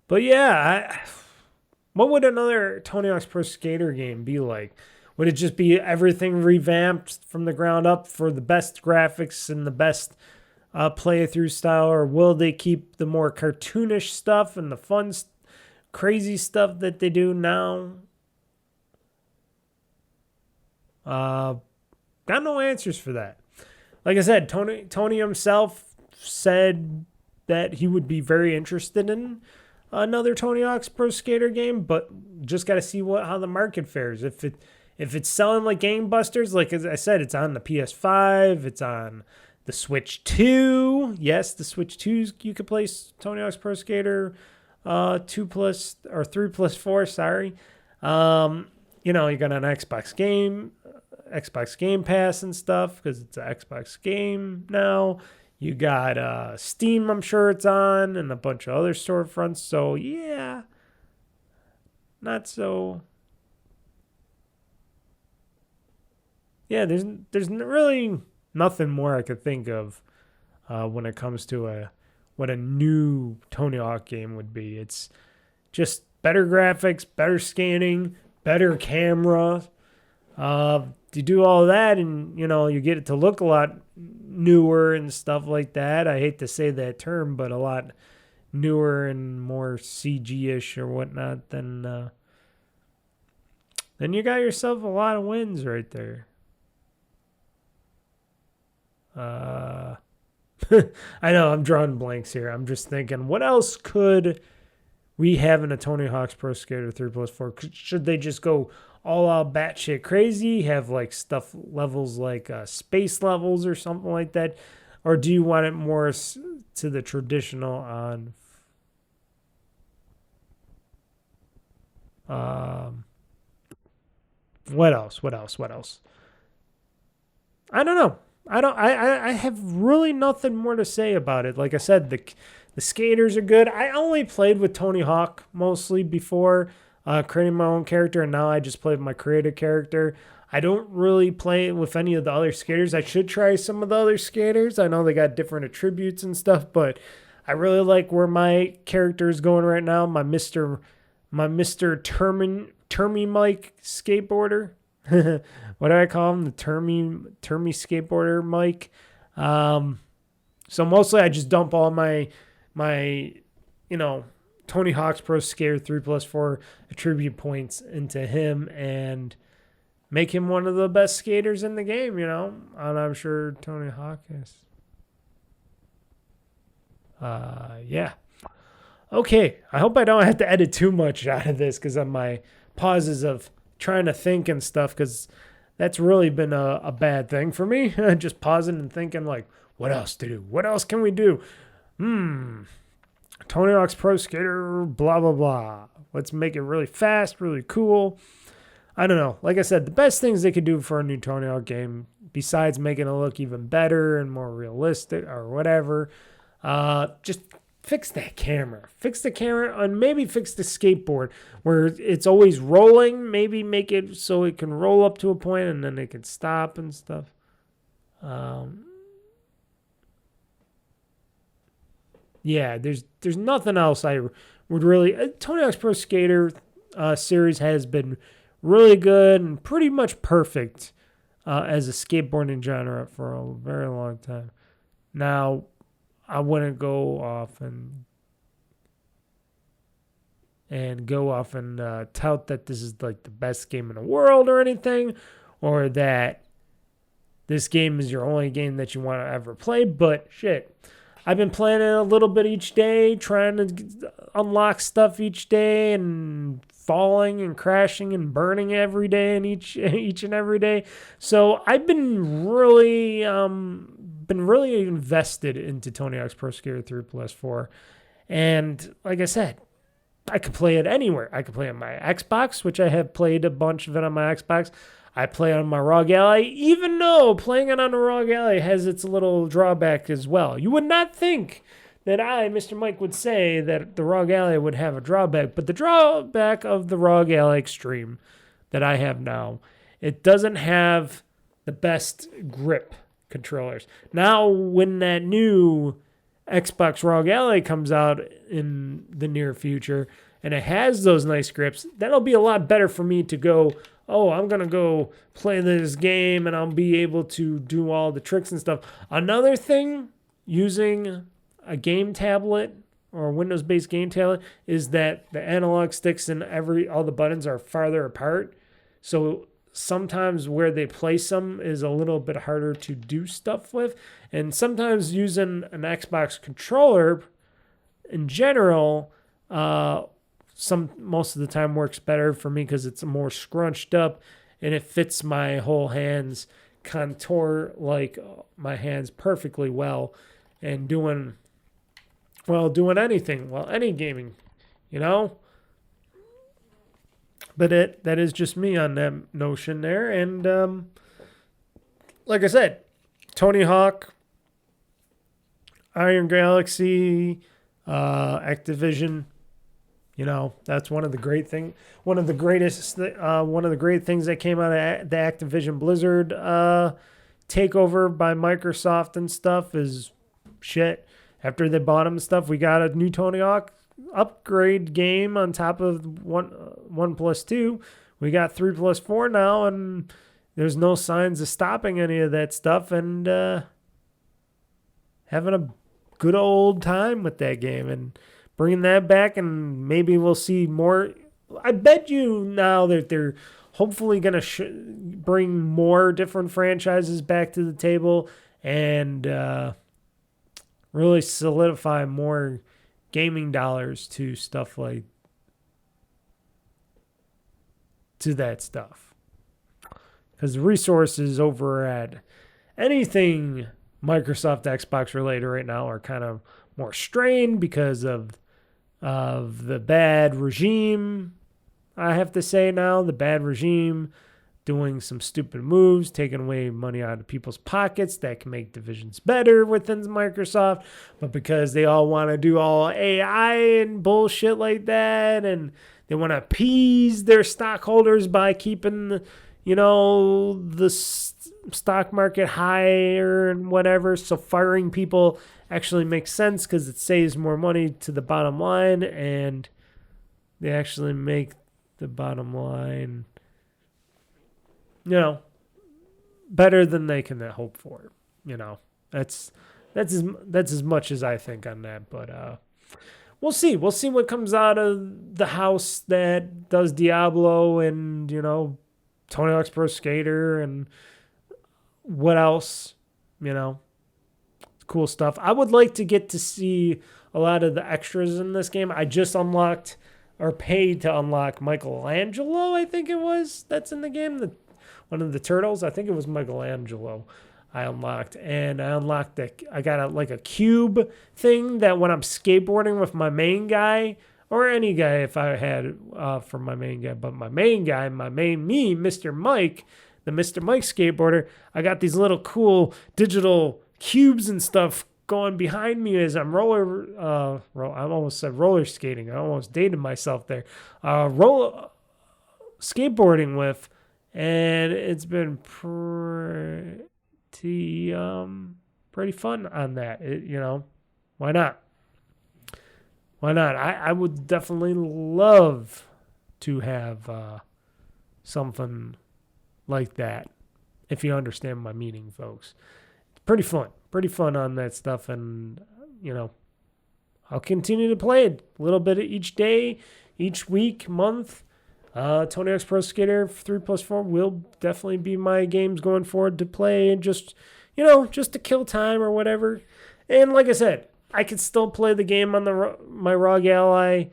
but yeah, what would another Tony Hawk's Pro Skater game be like? Would it just be everything revamped from the ground up for the best graphics and the best playthrough style, or will they keep the more cartoonish stuff and the fun, crazy stuff that they do now? Got no answers for that. Like I said, Tony himself said that he would be very interested in another Tony Hawk's Pro Skater game, but just got to see how the market fares. If it's selling like gangbusters, like as I said, it's on the PS5, it's on the Switch 2. Yes, the Switch 2, you could play Tony Hawk's Pro Skater 3+4. Sorry, you got an Xbox Game Pass and stuff because it's an Xbox game now. You got Steam, I'm sure it's on, and a bunch of other storefronts. So, yeah, not so. Yeah, there's really nothing more I could think of when it comes to what a new Tony Hawk game would be. It's just better graphics, better scanning, better camera. You do all that and, you get it to look a lot newer and stuff like that. I hate to say that term, but a lot newer and more CG-ish or whatnot, then you got yourself a lot of wins right there. I know I'm drawing blanks here. I'm just thinking, what else could we have in a Tony Hawk's Pro Skater 3+4? Should they just go all out batshit crazy, have like stuff levels like space levels or something like that? Or do you want it more to the traditional on what else? I don't know. I have really nothing more to say about it. Like I said, the skaters are good. I only played with Tony Hawk mostly before creating my own character, and now I just play with my created character. I don't really play with any of the other skaters. I should try some of the other skaters. I know they got different attributes and stuff, but I really like where my character is going right now. My Mr. Termy Mike skateboarder. What do I call him? The Termy skateboarder Mike. So mostly I just dump all my Tony Hawk's Pro Skater 3+4 attribute points into him and make him one of the best skaters in the game, and I'm sure Tony Hawk is. Yeah. Okay, I hope I don't have to edit too much out of this because of my pauses of trying to think and stuff, because that's really been a bad thing for me. Just pausing and thinking like, what else to do? What else can we do? Tony Hawk's Pro Skater, blah, blah, blah. Let's make it really fast, really cool. I don't know. Like I said, the best things they could do for a new Tony Hawk game, besides making it look even better and more realistic or whatever, just fix that camera. Fix the camera and maybe fix the skateboard where it's always rolling. Maybe make it so it can roll up to a point and then it can stop and stuff. Yeah, there's nothing else I would really... Tony Hawk's Pro Skater series has been really good and pretty much perfect as a skateboarding genre for a very long time. Now, I wouldn't go off and tout that this is like the best game in the world or anything, or that this game is your only game that you want to ever play, but shit. I've been playing it a little bit each day, trying to unlock stuff each day, and falling and crashing and burning every day and each and every day. So I've been really invested into Tony Hawk's Pro Skater 3+4. And like I said, I could play it anywhere. I could play on my Xbox, which I have played a bunch of it on my Xbox. I play on my ROG Ally, even though playing it on a ROG Ally has its little drawback as well. You would not think that I, Mr. Mike, would say that the ROG Ally would have a drawback, but the drawback of the ROG Ally Extreme that I have now, it doesn't have the best grip controllers. Now, when that new Xbox ROG Ally comes out in the near future and it has those nice grips, that'll be a lot better for me to go, oh, I'm going to go play this game and I'll be able to do all the tricks and stuff. Another thing using a game tablet or a Windows-based game tablet is that the analog sticks and all the buttons are farther apart. So sometimes where they place them is a little bit harder to do stuff with. And sometimes using an Xbox controller in general, most of the time works better for me because it's more scrunched up and it fits my whole hands, contour like my hands perfectly well, and doing anything, any gaming, But that is just me on that notion there. And like I said, Tony Hawk, Iron Galaxy, Activision, that's one of the great things that came out of the Activision Blizzard takeover by Microsoft and stuff is shit. After they bought them and stuff, we got a new Tony Hawk upgrade game on top of 1+2. We got 3+4 now, and there's no signs of stopping any of that stuff, and having a good old time with that game and bringing that back, and maybe we'll see more. I bet you now that they're hopefully going to bring more different franchises back to the table and really solidify more gaming dollars to stuff like to that stuff, because the resources over at anything Microsoft Xbox related right now are kind of more strained because of the bad regime. I have to say now, the bad regime doing some stupid moves, taking away money out of people's pockets that can make divisions better within Microsoft. But because they all want to do all AI and bullshit like that, and they want to appease their stockholders by keeping, the stock market higher and whatever. So firing people actually makes sense because it saves more money to the bottom line, and they actually make the bottom line better than they can hope for. That's as much as I think on that. But we'll see. We'll see what comes out of the house that does Diablo and Tony Hawk's Pro Skater and what else. Cool stuff. I would like to get to see a lot of the extras in this game. I just unlocked or paid to unlock Michelangelo, I think it was. That's in the game. One of the turtles, I think it was Michelangelo I unlocked. And I unlocked I got a cube thing that when I'm skateboarding with my main guy, or any guy if I had for my main guy, but my main guy, me, Mr. Mike, the Mr. Mike skateboarder, I got these little cool digital cubes and stuff going behind me as I'm I almost said roller skating. I almost dated myself there. Skateboarding with. And it's been pretty fun on that. Why not? Why not? I would definitely love to have something like that, if you understand my meaning, folks. It's pretty fun on that stuff, and I'll continue to play it a little bit each day, each week, month. Tony Hawk's Pro Skater 3+4 will definitely be my games going forward to play, and just to kill time or whatever. And like I said, I could still play the game on my ROG Ally.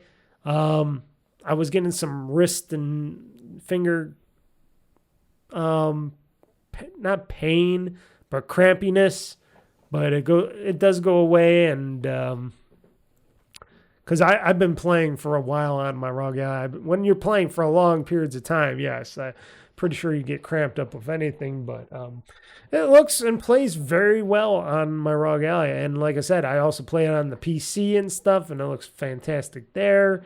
I was getting some wrist and finger, not pain, but crampiness. But it does go away, and because I've been playing for a while on my ROG Ally. When you're playing for a long periods of time, yes, I'm pretty sure you get cramped up with anything. But it looks and plays very well on my ROG Ally. And like I said, I also play it on the PC and stuff, and it looks fantastic there.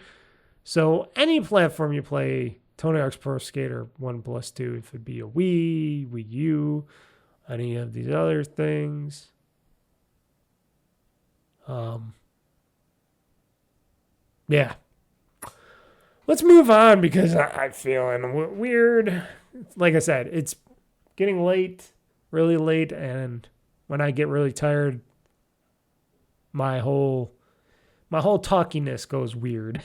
So any platform you play Tony Hawk's Pro Skater 1+2, if it be a Wii U, any of these other things. Yeah. Let's move on because I'm feeling weird. Like I said, it's getting late, really late, and when I get really tired, my whole talkiness goes weird,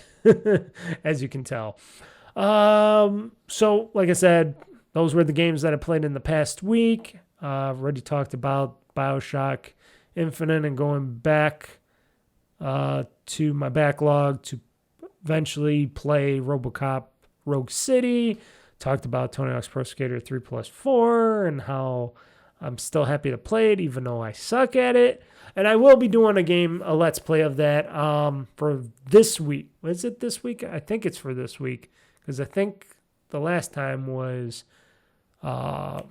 as you can tell. So like I said, those were the games that I played in the past week. I've already talked about Bioshock Infinite and going back to my backlog to eventually play RoboCop Rogue City. Talked about Tony Hawk's Pro Skater 3+4 and how I'm still happy to play it even though I suck at it. And I will be doing a Let's Play of that for this week. Is it this week? I think it's for this week because I think the last time was... what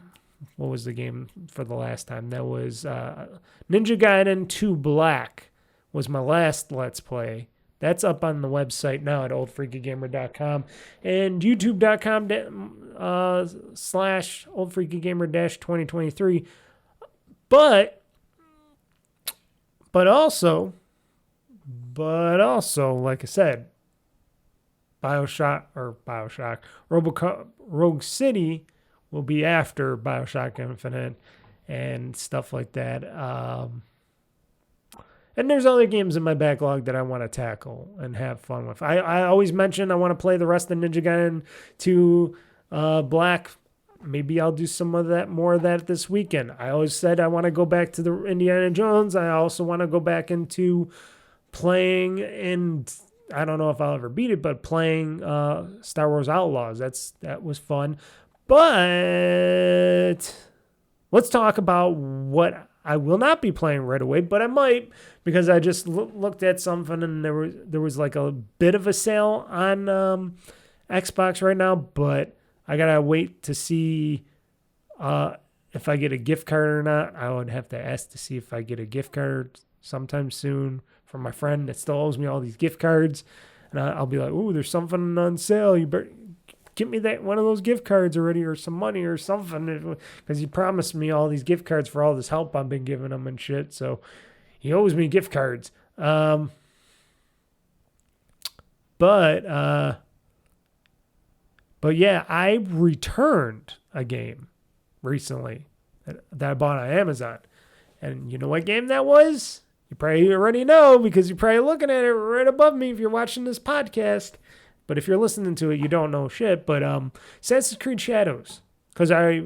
was the game for the last time? That was Ninja Gaiden 2 Black was my last Let's Play. That's up on the website now at OldFreakyGamer.com and YouTube.com / OldFreakyGamer-2023. But also, like I said, Bioshock, RoboCop Rogue City will be after Bioshock Infinite and stuff like that. And there's other games in my backlog that I want to tackle and have fun with. I always mention I want to play the rest of Ninja Gaiden 2 Black. Maybe I'll do more of that this weekend. I always said I want to go back to the Indiana Jones. I also want to go back into playing, and I don't know if I'll ever beat it, but playing Star Wars Outlaws. That was fun. But let's talk about what I will not be playing right away, but I might, because I just looked at something and there was like a bit of a sale on Xbox right now, but I gotta wait to see if I get a gift card or not. I would have to ask to see if I get a gift card sometime soon from my friend that still owes me all these gift cards, and I'll be like, "Ooh, there's something on sale. You better get me that one of those gift cards already, or some money or something, because he promised me all these gift cards for all this help I've been giving him and shit. So he owes me gift cards. But yeah, I returned a game recently that I bought on Amazon, and you know what game that was? You probably already know because you're probably looking at it right above me if you're watching this podcast. But if you're listening to it, you don't know shit. But Assassin's Creed Shadows, because I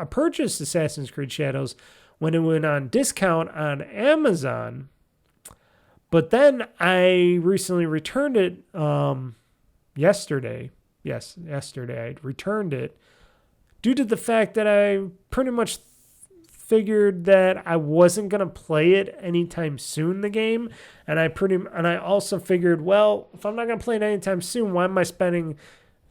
purchased Assassin's Creed Shadows when it went on discount on Amazon. But then I recently returned it yesterday. Yes, yesterday I returned it due to the fact that I pretty much figured that I wasn't gonna play it anytime soon, the game, and I also figured, well, if I'm not gonna play it anytime soon, why am I spending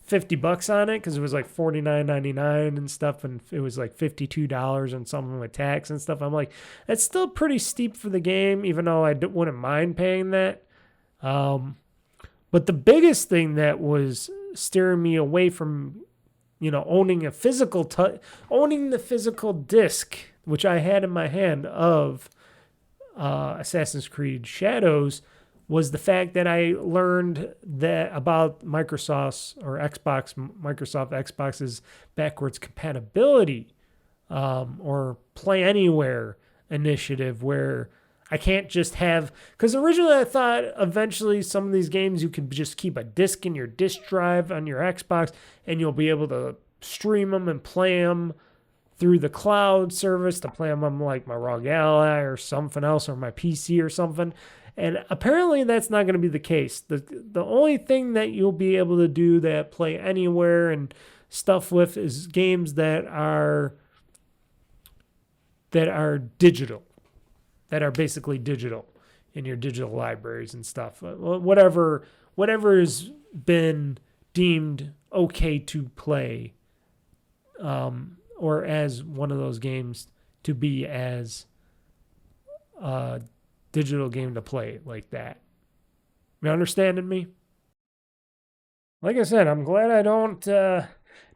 $50 on it? Because it was like $49.99 and stuff, and it was like $52 and something with tax and stuff. I'm like, that's still pretty steep for the game, even though I wouldn't mind paying that. But the biggest thing that was steering me away from, owning the physical disc, which I had in my hand of Assassin's Creed Shadows, was the fact that I learned that about Microsoft Xbox's backwards compatibility or Play Anywhere initiative, where I can't just have, because originally I thought eventually some of these games you could just keep a disc in your disk drive on your Xbox and you'll be able to stream them and play them through the cloud service, to play them on like my ROG Ally or something else, or my PC or something. And apparently that's not going to be the case. The only thing that you'll be able to do that Play Anywhere and stuff with is games that are digital, that are basically digital in your digital libraries and stuff. Whatever has been deemed okay to play, or as one of those games to be as a digital game to play like that. You understanding me? Like I said, I'm glad I don't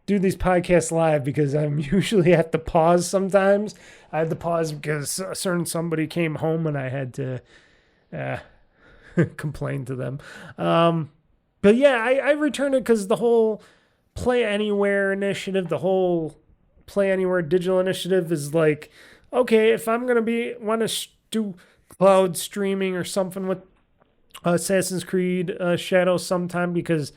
do these podcasts live, because I usually have to pause sometimes. I had to pause because somebody came home and I had to complain to them. But yeah, I returned it because the whole Play Anywhere initiative, the whole Play Anywhere digital initiative is like, okay, if I'm going to want to do cloud streaming or something with Assassin's Creed Shadows sometime, because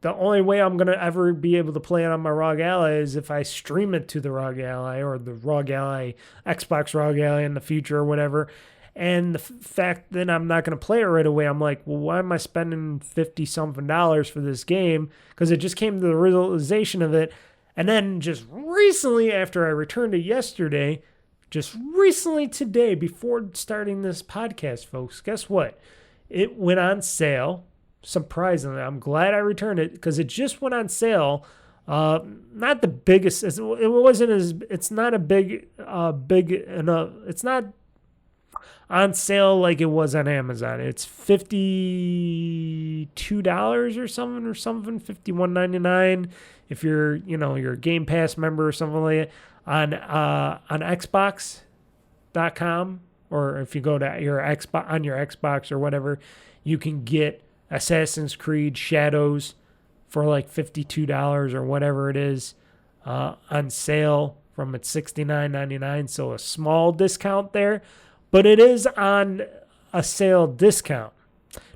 the only way I'm going to ever be able to play it on my ROG Ally is if I stream it to the ROG Ally or the ROG Ally, Xbox ROG Ally in the future or whatever. And the fact that I'm not going to play it right away, I'm like, well, why am I spending $50-something for this game? Because it just came to the realization of it. And then just recently, after I returned it yesterday, just recently today, before starting this podcast, folks, guess what? It went on sale. Surprisingly, I'm glad I returned it because it just went on sale. Not the biggest. It wasn't as. It's not a big. It's not on sale like it was on Amazon. It's $52 or something, $51.99 if you're a Game Pass member or something like that on Xbox.com, or if you go to your Xbox on your Xbox or whatever, you can get Assassin's Creed Shadows for like $52 or whatever it is on sale from its $69.99. So a small discount there, but it is on a sale discount.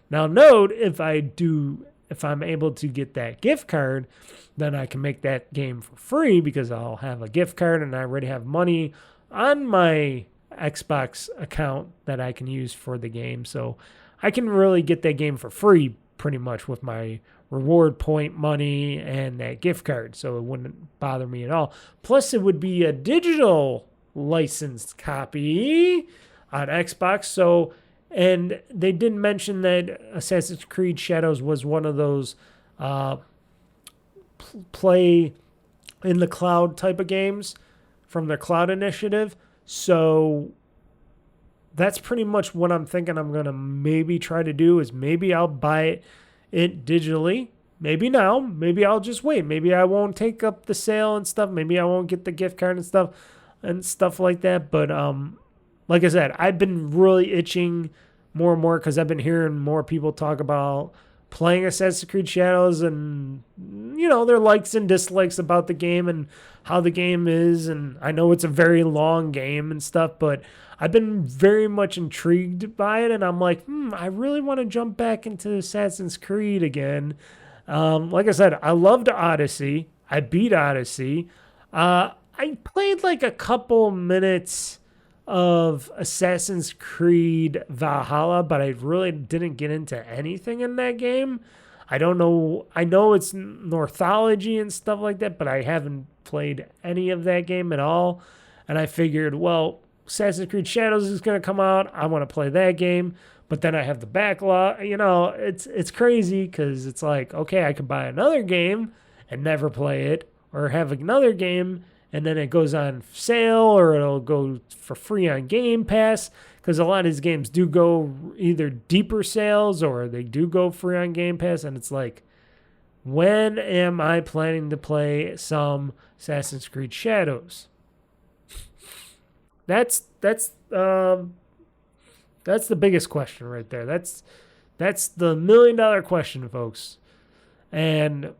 Now note, if I'm able to get that gift card, then I can make that game for free because I'll have a gift card and I already have money on my Xbox account that I can use for the game. So I can really get that game for free pretty much with my reward point money and that gift card. So it wouldn't bother me at all. Plus it would be a digital licensed copy on Xbox. So, and they didn't mention that Assassin's Creed Shadows was one of those play in the cloud type of games from their cloud initiative. So that's pretty much what I'm thinking I'm going to maybe try to do, is maybe I'll buy it digitally. Maybe now. Maybe I'll just wait. Maybe I won't take up the sale and stuff. Maybe I won't get the gift card and stuff like that. But like I said, I've been really itching more and more because I've been hearing more people talk about playing Assassin's Creed Shadows and, their likes and dislikes about the game and how the game is. And I know it's a very long game and stuff, but I've been very much intrigued by it. And I'm like, I really want to jump back into Assassin's Creed again. Like I said, I loved Odyssey. I beat Odyssey. I played like a couple minutes of Assassin's Creed Valhalla, but I really didn't get into anything in that game. I don't know. I know it's Northology and stuff like that, but I haven't played any of that game at all. And I figured, well, Assassin's Creed Shadows is going to come out. I want to play that game. But then I have the backlog. It's crazy because it's like, okay, I could buy another game and never play it, or have another game and then it goes on sale, or it'll go for free on Game Pass, because a lot of these games do go either deeper sales or they do go free on Game Pass. And it's like, when am I planning to play some Assassin's Creed Shadows? That's the biggest question right there. That's the $1 million question, folks. And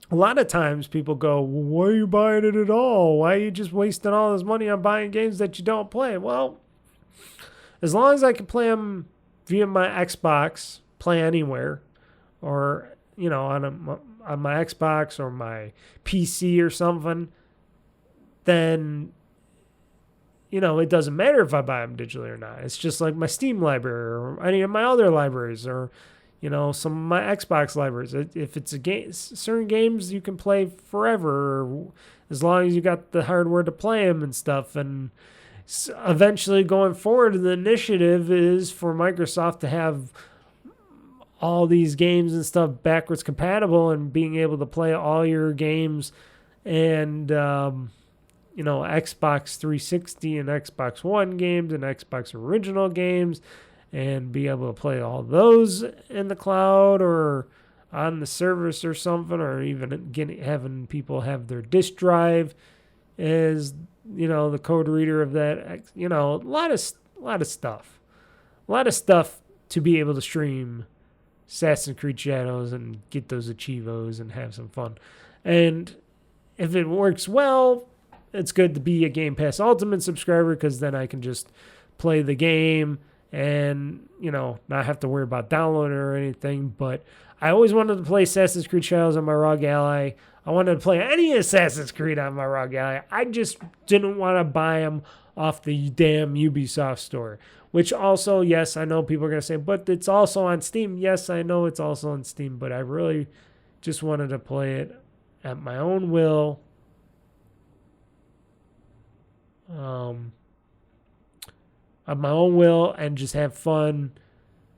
a lot of times people go, well, why are you buying it at all? Why are you just wasting all this money on buying games that you don't play? Well, as long as I can play them via my Xbox, play anywhere, or, on my Xbox or my PC or something, then, it doesn't matter if I buy them digitally or not. It's just like my Steam library or any of my other libraries, or, some of my Xbox libraries. If it's a game, certain games you can play forever, as long as you got the hardware to play them and stuff. And eventually going forward, the initiative is for Microsoft to have all these games and stuff backwards compatible, and being able to play all your games and, Xbox 360 and Xbox One games and Xbox original games, and be able to play all those in the cloud or on the service or something, or even having people have their disk drive as, the code reader of that, a lot of stuff to be able to stream Assassin's Creed Shadows and get those achievos and have some fun. And if it works well, it's good to be a Game Pass Ultimate subscriber, because then I can just play the game and, not have to worry about downloading or anything. But I always wanted to play Assassin's Creed Shadows on my ROG Ally. I wanted to play any Assassin's Creed on my ROG Ally. I just didn't want to buy them off the damn Ubisoft store. Which also, yes, I know people are going to say, but it's also on Steam. Yes, I know it's also on Steam, but I really just wanted to play it at my own will. At my own will, and just have fun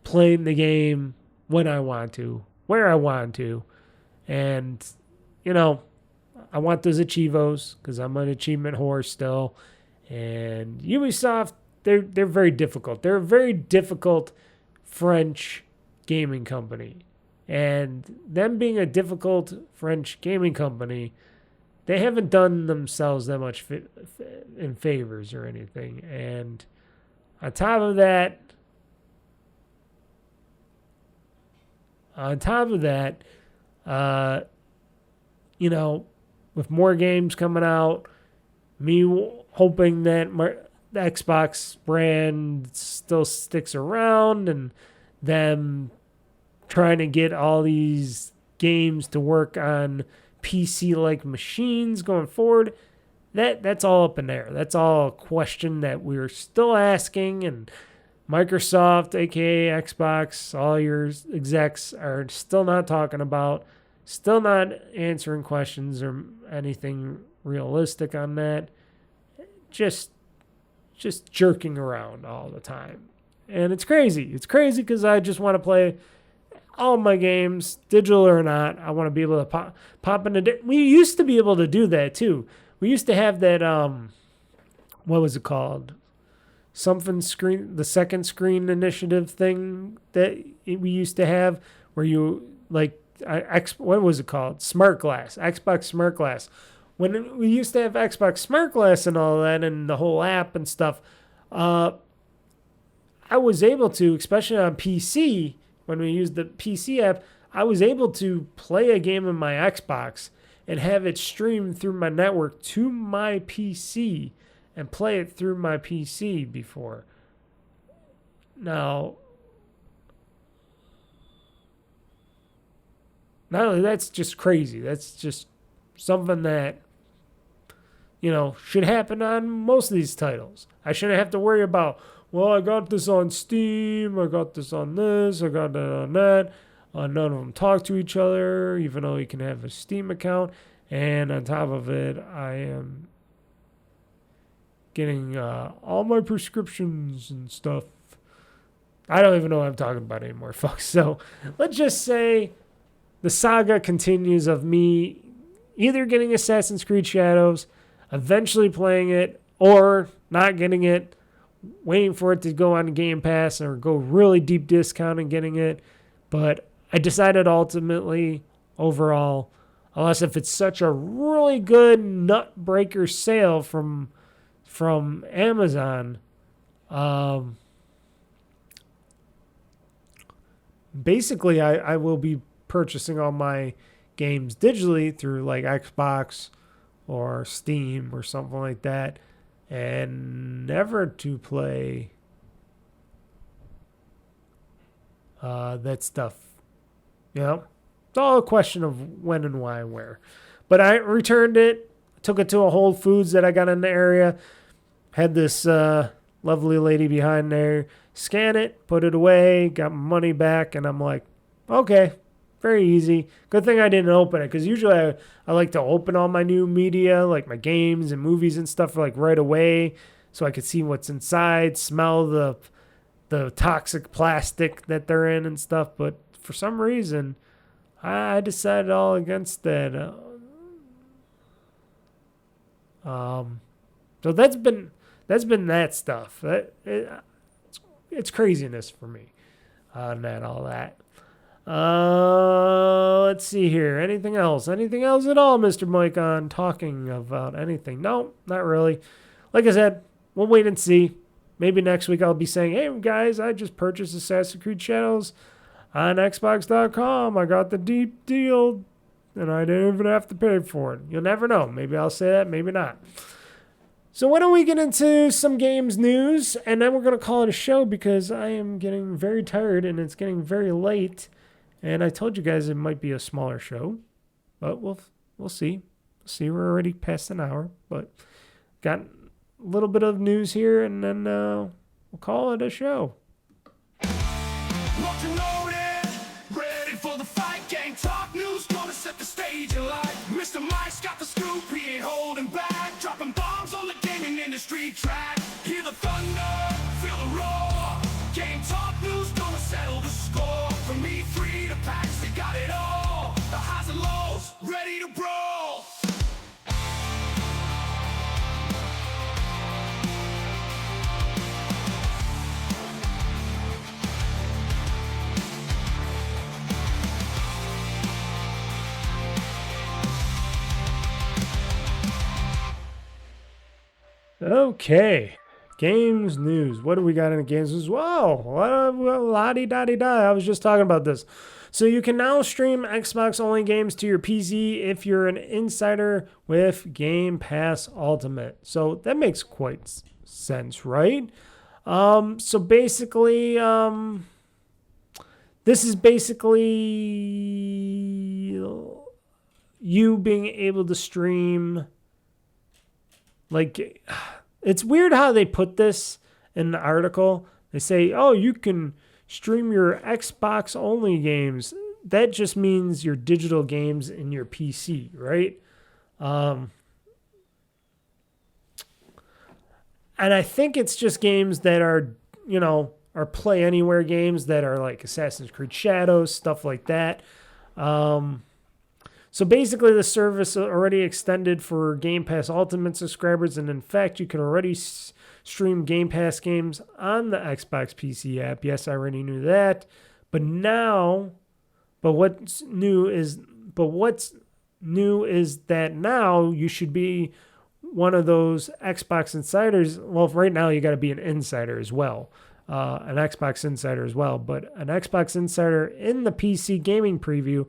playing the game when I want to, where I want to. And, I want those achievos because I'm an achievement whore still. And Ubisoft, they're very difficult. They're a very difficult French gaming company. And them being a difficult French gaming company, they haven't done themselves that much in favors or anything. And on top of that, with more games coming out, me hoping that the Xbox brand still sticks around, and them trying to get all these games to work on PC-like machines going forward, that's all up in there. That's all a question that we're still asking, and Microsoft, aka Xbox, all your execs are still not talking about, still not answering questions or anything realistic on that. Just jerking around all the time. And it's crazy. It's crazy because I just want to play all my games, digital or not. I want to be able to pop into... We used to be able to do that too. We used to have that, what was it called? Something screen, the second screen initiative thing that we used to have where you, what was it called? Smart Glass, Xbox Smart Glass. When we used to have Xbox Smart Glass and all that and the whole app and stuff, I was able to, especially on PC, when we used the PC app, I was able to play a game on my Xbox and have it stream through my network to my PC and play it through my PC before. Now, not only that's just crazy. That's just something that, should happen on most of these titles. I shouldn't have to worry about, well, I got this on Steam, I got this on this, I got that on that. None of them talk to each other, even though you can have a Steam account. And on top of it, I am getting all my prescriptions and stuff. I don't even know what I'm talking about anymore, folks. So let's just say the saga continues of me either getting Assassin's Creed Shadows, eventually playing it, or not getting it, waiting for it to go on Game Pass or go really deep discount and getting it. But I decided ultimately, overall, unless if it's such a really good nut breaker sale from Amazon, basically I will be purchasing all my games digitally through like Xbox or Steam or something like that, and never to play that stuff. It's all a question of when and why and where. But I returned it, took it to a Whole Foods that I got in the area, had this lovely lady behind there scan it, put it away, got my money back, and I'm like, okay, very easy. Good thing I didn't open it, because usually I like to open all my new media, like my games and movies and stuff, like right away, so I could see what's inside, smell the toxic plastic that they're in and stuff. But for some reason, I decided all against that. So that's been that stuff. It's craziness for me on that, all that. Let's see here. Anything else? Anything else at all, Mr. Mike, on talking about anything? No, not really. Like I said, we'll wait and see. Maybe next week I'll be saying, hey, guys, I just purchased Assassin's Creed Shadows on Xbox.com. I got the deep deal, and I didn't even have to pay for it. You'll never know. Maybe I'll say that, maybe not. So why don't we get into some games news, and then we're going to call it a show because I am getting very tired and it's getting very late. And I told you guys it might be a smaller show, but we'll see. We're already past an hour, but got a little bit of news here, and then we'll call it a show. Locked and loaded, ready for the fight. Game talk news, gonna set the stage alight. Mr. Mike's got the scoop, he ain't holding back. Dropping bombs on the gaming industry track. Hear the thunder, feel the roar. Game talk news, gonna settle the score. From E3 to PAX, they got it all. The highs and lows, ready to brawl. Okay, games news. What do we got in the games news? Whoa, la-di-da-di-da. I was just talking about this. So you can now stream Xbox-only games to your PC if you're an insider with Game Pass Ultimate. So that makes quite sense, right? So basically, this is basically you being able to stream. Like, it's weird how they put this in the article. They say, oh, you can stream your Xbox-only games. That just means your digital games in your PC, right? And I think it's just games that are, are play anywhere games that are like Assassin's Creed Shadows, stuff like that. So basically, the service already extended for Game Pass Ultimate subscribers, and in fact, you can already stream Game Pass games on the Xbox PC app. Yes, I already knew that, but what's new is that now you should be one of those Xbox insiders. Well, right now you got to be an insider as well, an Xbox insider as well, but an Xbox insider in the PC gaming preview,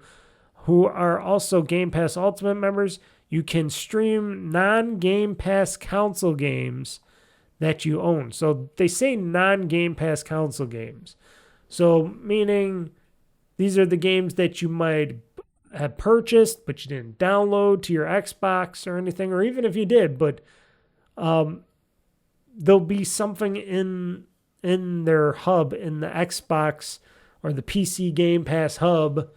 who are also Game Pass Ultimate members. You can stream non-Game Pass console games that you own. So they say non-Game Pass console games. So meaning these are the games that you might have purchased, but you didn't download to your Xbox or anything, or even if you did, but there'll be something in their hub, in the Xbox or the PC Game Pass hub,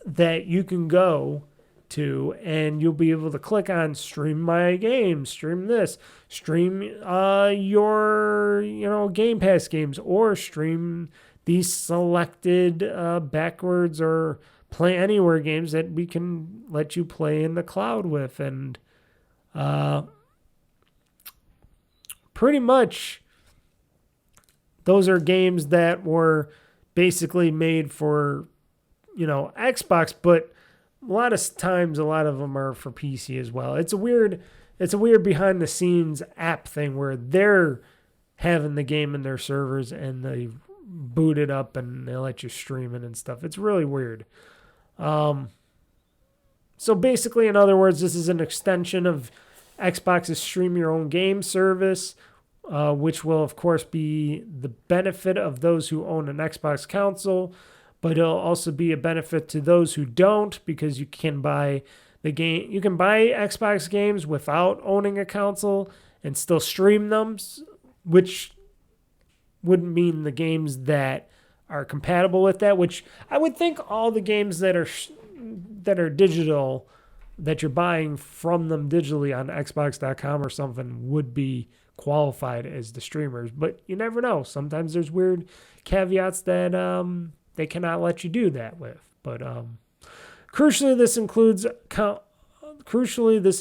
that you can go to, and you'll be able to click on stream my game, stream this, stream your Game Pass games, or stream these selected backwards or play anywhere games that we can let you play in the cloud with. And pretty much those are games that were basically made for Xbox, but a lot of times a lot of them are for PC as well. It's a weird behind the scenes app thing where they're having the game in their servers and they boot it up and they let you stream it and stuff. It's really weird. So basically, in other words, this is an extension of Xbox's stream your own game service, which will of course be the benefit of those who own an Xbox console. But it'll also be a benefit to those who don't, because you can buy the game. You can buy Xbox games without owning a console and still stream them, which would mean the games that are compatible with that. Which I would think all the games that are digital, that you're buying from them digitally on Xbox.com or something, would be qualified as the streamers. But you never know. Sometimes there's weird caveats that they cannot let you do that with. But crucially, this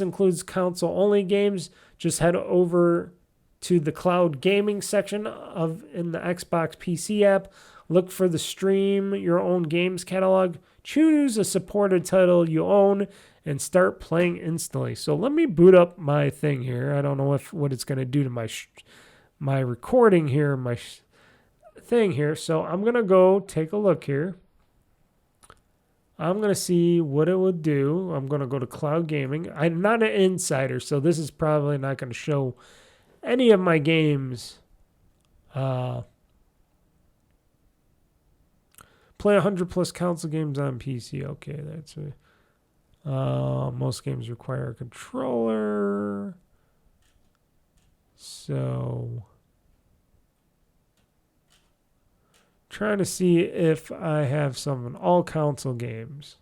includes console-only games. Just head over to the cloud gaming section in the Xbox PC app. Look for the stream your own games catalog. Choose a supported title you own and start playing instantly. So let me boot up my thing here. I don't know what it's going to do to my recording here, thing here. So I'm going to go take a look here. I'm going to see what it would do. I'm going to go to cloud gaming. I'm not an insider, so this is probably not going to show any of my games. Play 100 plus console games on PC. Okay, that's it. Most games require a controller. So, trying to see if I have some all console games.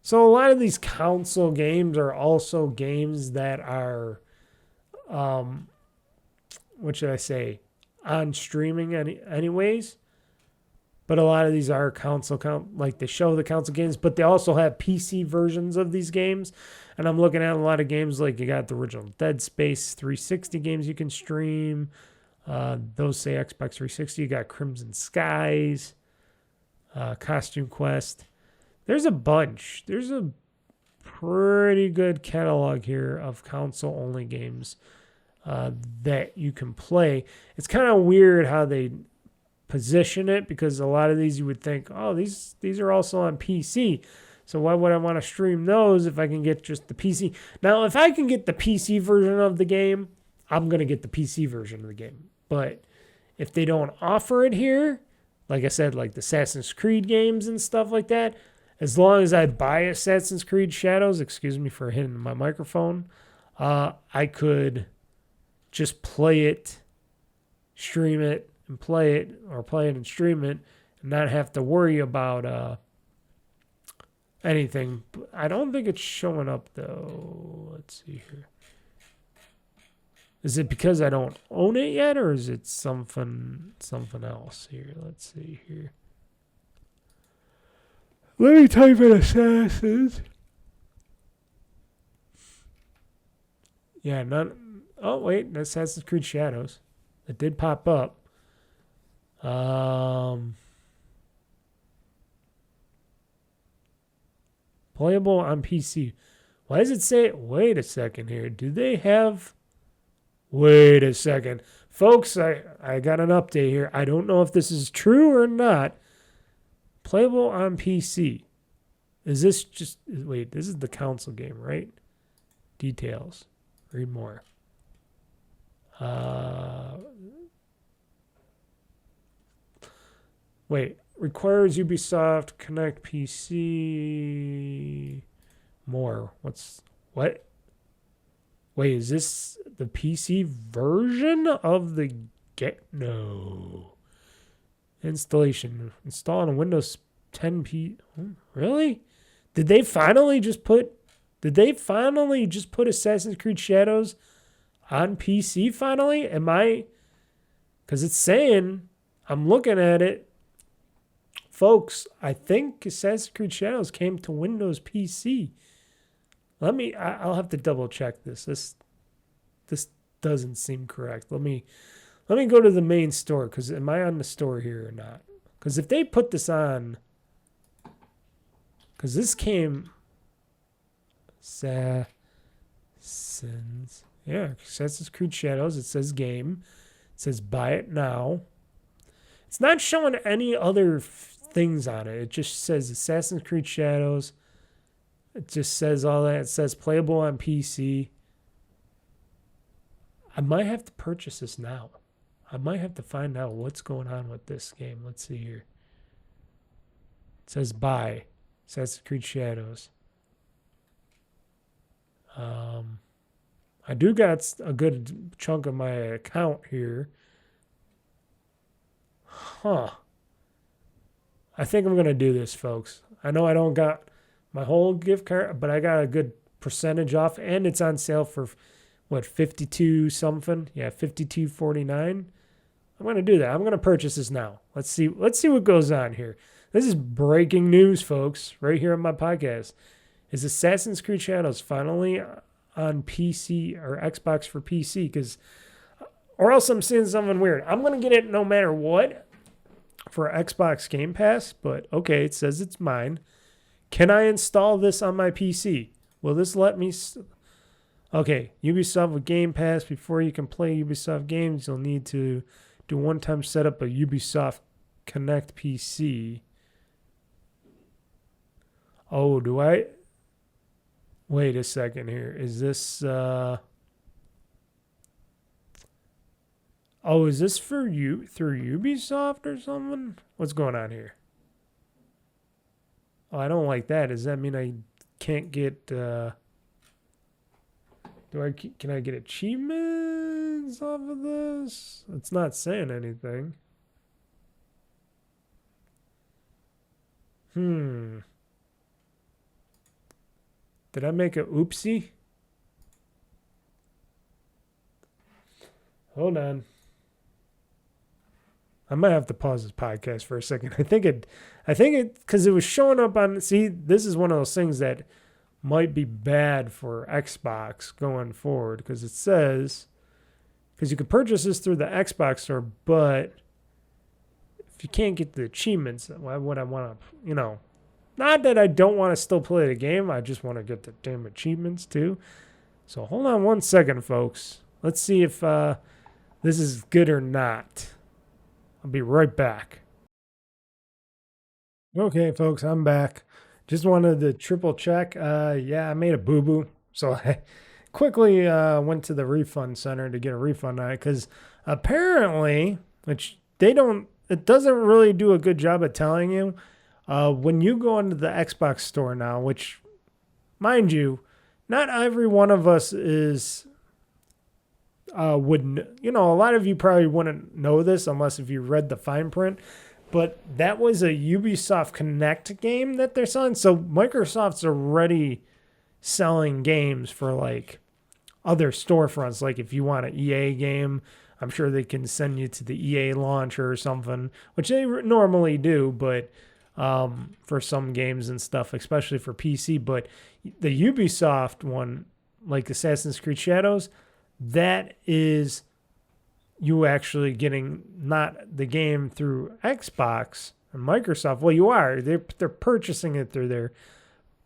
So a lot of these console games are also games that are, what should I say, on streaming anyways. But a lot of these are like they show the console games, but they also have PC versions of these games. And I'm looking at a lot of games like you got the original Dead Space 360 games you can stream. Those say Xbox 360. You got Crimson Skies, Costume Quest. There's a bunch. There's a pretty good catalog here of console-only games that you can play. It's kind of weird how they position it because a lot of these you would think, oh, these are also on PC. So why would I want to stream those if I can get just the PC? Now, if I can get the PC version of the game, I'm going to get the PC version of the game. But if they don't offer it here, like I said, like the Assassin's Creed games and stuff like that, as long as I buy Assassin's Creed Shadows, excuse me for hitting my microphone, I could just play it, stream it, and play it, or play it and stream it, and not have to worry about anything. I don't think it's showing up, though. Let's see here. Is it because I don't own it yet, or is it something else here? Let's see here. Let me type in Assassins. Yeah, none. Oh, wait. Assassin's Creed Shadows. It did pop up. Playable on PC. Why does it say... Wait a second here. Do they have... Wait a second. Folks, I got an update here. I don't know if this is true or not. Playable on PC. Is this just... Wait, this is the console game, right? Details. Read more. Wait. Requires Ubisoft Connect PC. More. What? Wait, is this the PC version of the No. Installation. Install on a Windows 10 Really? Did they finally just put Assassin's Creed Shadows on PC finally? Because it's saying, I'm looking at it. Folks, I think Assassin's Creed Shadows came to Windows PC. I'll have to double check this. This doesn't seem correct. Let me go to the main store, because am I on the store here or not? Because if they put this on, because this came Assassin's Creed Shadows. It says game. It says buy it now. It's not showing any other things on it. It just says Assassin's Creed Shadows. It just says all that. It says playable on PC. I might have to purchase this now. I might have to find out what's going on with this game. Let's see here. It says buy Assassin's Creed Shadows. I do got a good chunk of my account here. Huh. I think I'm going to do this, folks. I know I don't got my whole gift card, but I got a good percentage off, and it's on sale for, what, 52 something? Yeah, 52.49. I'm going to do that. I'm going to purchase this now. Let's see what goes on here. This is breaking news, folks, right here on my podcast. Is Assassin's Creed Shadows finally on PC or Xbox for PC? Or else I'm seeing something weird. I'm going to get it no matter what for Xbox Game Pass, but okay, it says it's mine. Can I install this on my PC? Will this let me... Okay, Ubisoft with Game Pass. Before you can play Ubisoft games, you'll need to do one-time setup of Ubisoft Connect PC. Oh, do I? Wait a second here. Is this Oh, is this for you through Ubisoft or something? What's going on here? Oh, I don't like that. Does that mean I can't get can I get achievements off of this? It's not saying anything. Did I make a oopsie? Hold on. I might have to pause this podcast for a second. I think it, because it was showing up on, see, this is one of those things that might be bad for Xbox going forward, because it says, because you can purchase this through the Xbox store, but if you can't get the achievements, why would I want to, not that I don't want to still play the game, I just want to get the damn achievements too. So hold on one second, folks. Let's see if this is good or not. I'll be right back. Okay, folks, I'm back. Just wanted to triple check. Yeah, I made a boo-boo. So I quickly went to the refund center to get a refund on it, because apparently, which it doesn't really do a good job of telling you, when you go into the Xbox store now, which, mind you, not every one of us is a lot of you probably wouldn't know this unless if you read the fine print, but that was a Ubisoft Connect game that they're selling. So Microsoft's already selling games for like other storefronts. Like if you want an EA game, I'm sure they can send you to the EA launcher or something, which they normally do, but for some games and stuff, especially for PC. But the Ubisoft one, like Assassin's Creed Shadows, that is you actually getting not the game through Xbox and Microsoft. Well, you are. They're purchasing it through there,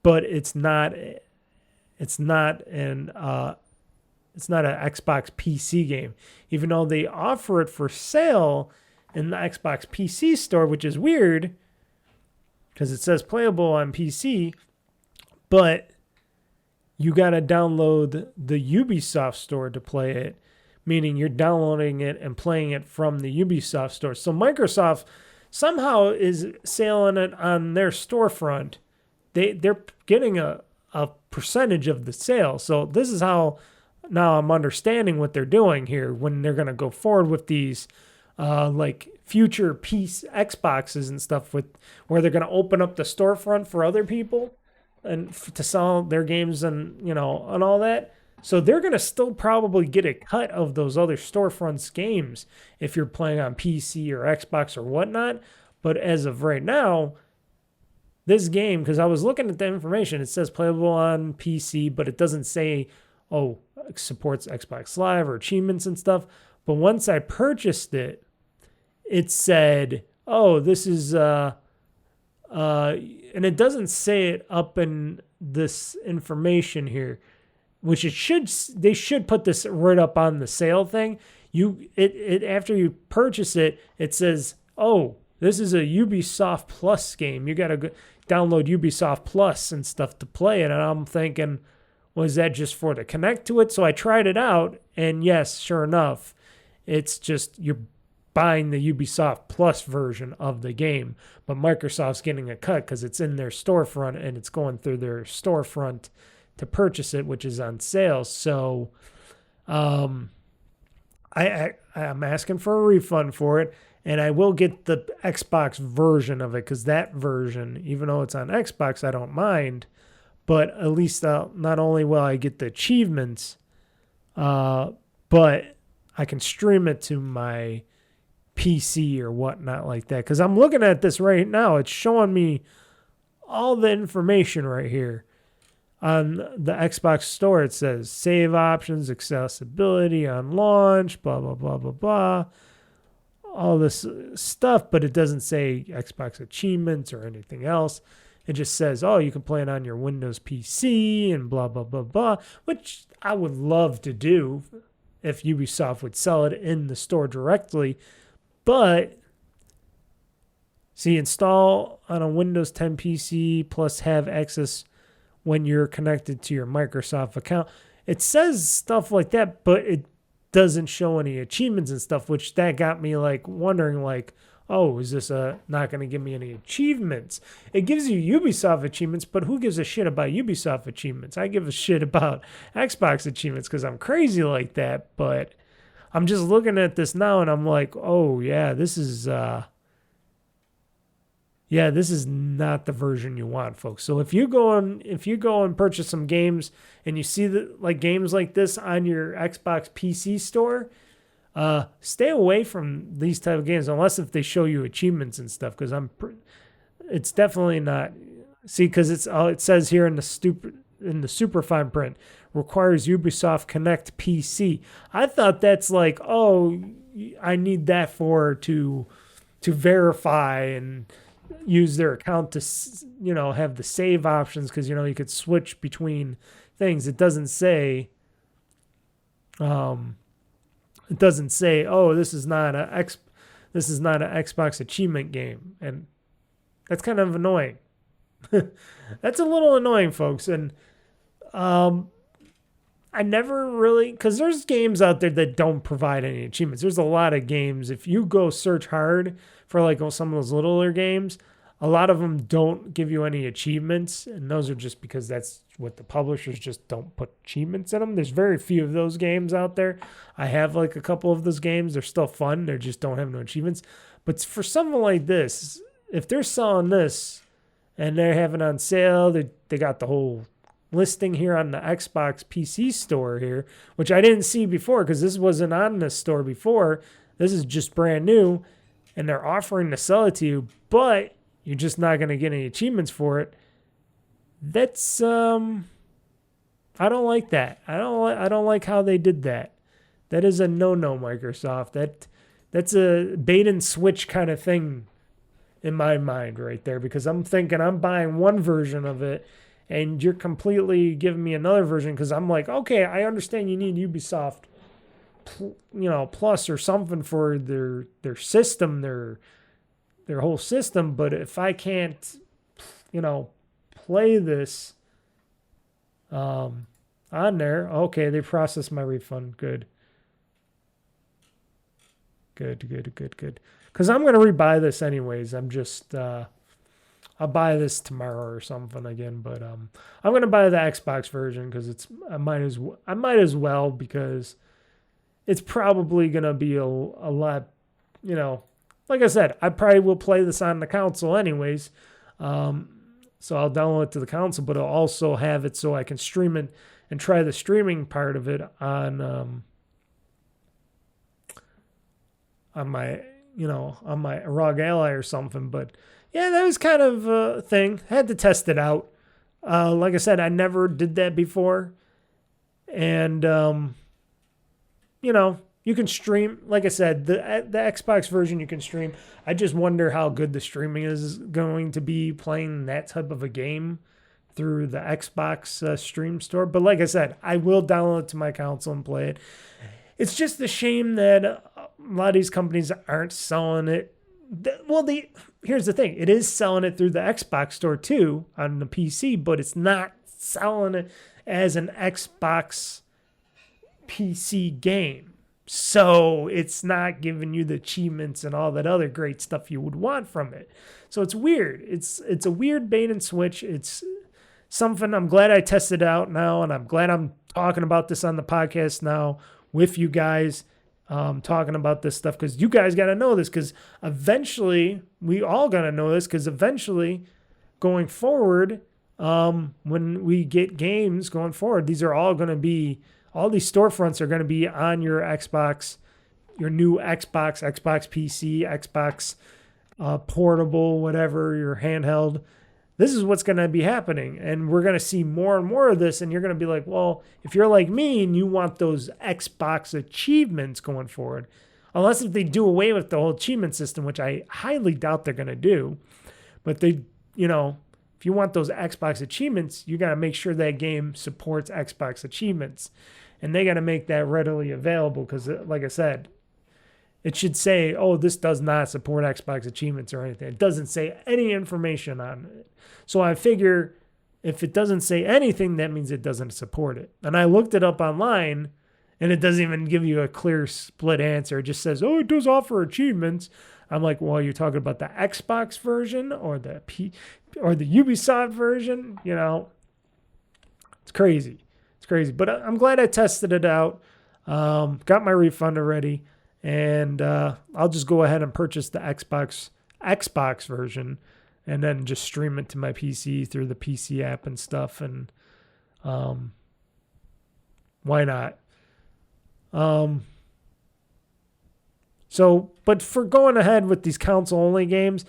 but it's not an Xbox PC game, even though they offer it for sale in the Xbox PC store, which is weird because it says playable on PC, but you got to download the Ubisoft store to play it, meaning you're downloading it and playing it from the Ubisoft store. So Microsoft somehow is selling it on their storefront. They're getting a percentage of the sale. So this is how now I'm understanding what they're doing here when they're going to go forward with these like future Xboxes and stuff, with where they're going to open up the storefront for other people and to sell their games and and all that. So they're going to still probably get a cut of those other storefronts games if you're playing on PC or Xbox or whatnot. But as of right now, this game, because I was looking at the information, it says playable on PC, but it doesn't say, it supports XboxLive or achievements and stuff. But once I purchased it, it said, this is and it doesn't say it up in this information here, which they should put this right up on the sale thing. After you purchase it, it says, this is a Ubisoft Plus game. You got to download Ubisoft Plus and stuff to play it. And I'm thinking, was that just for to connect to it? So I tried it out, and yes, sure enough, it's just you're buying the Ubisoft Plus version of the game, but Microsoft's getting a cut because it's in their storefront and it's going through their storefront to purchase it, which is on sale. So I'm asking for a refund for it, and I will get the Xbox version of it, because that version, even though it's on Xbox, I don't mind, but at least not only will I get the achievements, but I can stream it to my PC or whatnot like that. Because I'm looking at this right now. It's showing me all the information right here. On the Xbox store, it says save options, accessibility on launch, blah, blah, blah, blah, blah. All this stuff, but it doesn't say Xbox achievements or anything else. It just says, you can play it on your Windows PC and blah, blah, blah, blah, which I would love to do if Ubisoft would sell it in the store directly. But See, install on a Windows 10 PC plus have access when you're connected to your Microsoft account. It says stuff like that, but it doesn't show any achievements and stuff, which that got me like wondering like, oh, is this not going to give me any achievements? It gives you Ubisoft achievements, but who gives a shit about Ubisoft achievements? I give a shit about Xbox achievements because I'm crazy like that, but I'm just looking at this now and I'm like, oh yeah, this is not the version you want, folks. So if you go and purchase some games and you see games like this on your Xbox PC store, stay away from these type of games unless if they show you achievements and stuff. Because it's definitely not. See, because it says here in the super fine print requires Ubisoft Connect PC. I thought that's like, oh, I need that to verify and use their account to, have the save options because, you could switch between things. It doesn't say, oh, this is not an Xbox achievement game. And that's kind of annoying. That's a little annoying, folks. And, I never really, because there's games out there that don't provide any achievements. There's a lot of games. If you go search hard for some of those littler games, a lot of them don't give you any achievements. And those are just because that's what the publishers just don't put achievements in them. There's very few of those games out there. I have a couple of those games. They're still fun. They just don't have no achievements. But for something like this, if they're selling this and they're having it on sale, they got the whole listing here on the Xbox PC store here, which I didn't see before because this wasn't on this store before. This is just brand new, and they're offering to sell it to you, but you're just not going to get any achievements for it. That's I don't like that. I don't like how they did that. That is a no-no, Microsoft. That's a bait and switch kind of thing in my mind right there, because I'm thinking I'm buying one version of it and you're completely giving me another version because I'm like, okay, I understand you need Ubisoft, Plus or something for their system, their whole system. But if I can't, play this on there, okay, they processed my refund. Good. Because I'm going to rebuy this anyways. I'm just... I'll buy this tomorrow or something again, but I'm gonna buy the Xbox version because I might as well because it's probably gonna be a lot, like I said, I probably will play this on the console anyways, so I'll download it to the console, but I'll also have it so I can stream it and try the streaming part of it on my ROG Ally or something, but. Yeah, that was kind of a thing. I had to test it out. Like I said, I never did that before. And, you can stream. Like I said, the Xbox version you can stream. I just wonder how good the streaming is going to be playing that type of a game through the Xbox Stream Store. But like I said, I will download it to my console and play it. It's just a shame that a lot of these companies aren't selling it. Here's the thing. It is selling it through the Xbox store too on the PC, but it's not selling it as an Xbox PC game. So it's not giving you the achievements and all that other great stuff you would want from it. So it's weird. It's a weird bait and switch. It's something I'm glad I tested out now, and I'm glad I'm talking about this on the podcast now with you guys. Talking about this stuff because you guys got to know this because eventually we all got to know this because eventually going forward, when we get games going forward, these are all going to be, all these storefronts are going to be on your Xbox, your new Xbox PC, Xbox portable, whatever, your handheld. This is what's going to be happening. And we're going to see more and more of this. And you're going to be like, well, if you're like me and you want those Xbox achievements going forward, unless if they do away with the whole achievement system, which I highly doubt they're going to do. But they, if you want those Xbox achievements, you got to make sure that game supports Xbox achievements. And they got to make that readily available because, like I said, it should say, oh, this does not support Xbox achievements or anything. It doesn't say any information on it. So I figure if it doesn't say anything, that means it doesn't support it. And I looked it up online, and it doesn't even give you a clear split answer. It just says, oh, it does offer achievements. I'm like, well, you're talking about the Xbox version or the Ubisoft version? You know, it's crazy. It's crazy. But I'm glad I tested it out. Got my refund already. And I'll just go ahead and purchase the Xbox version and then just stream it to my PC through the PC app and stuff. And why not? But for going ahead with these console-only games,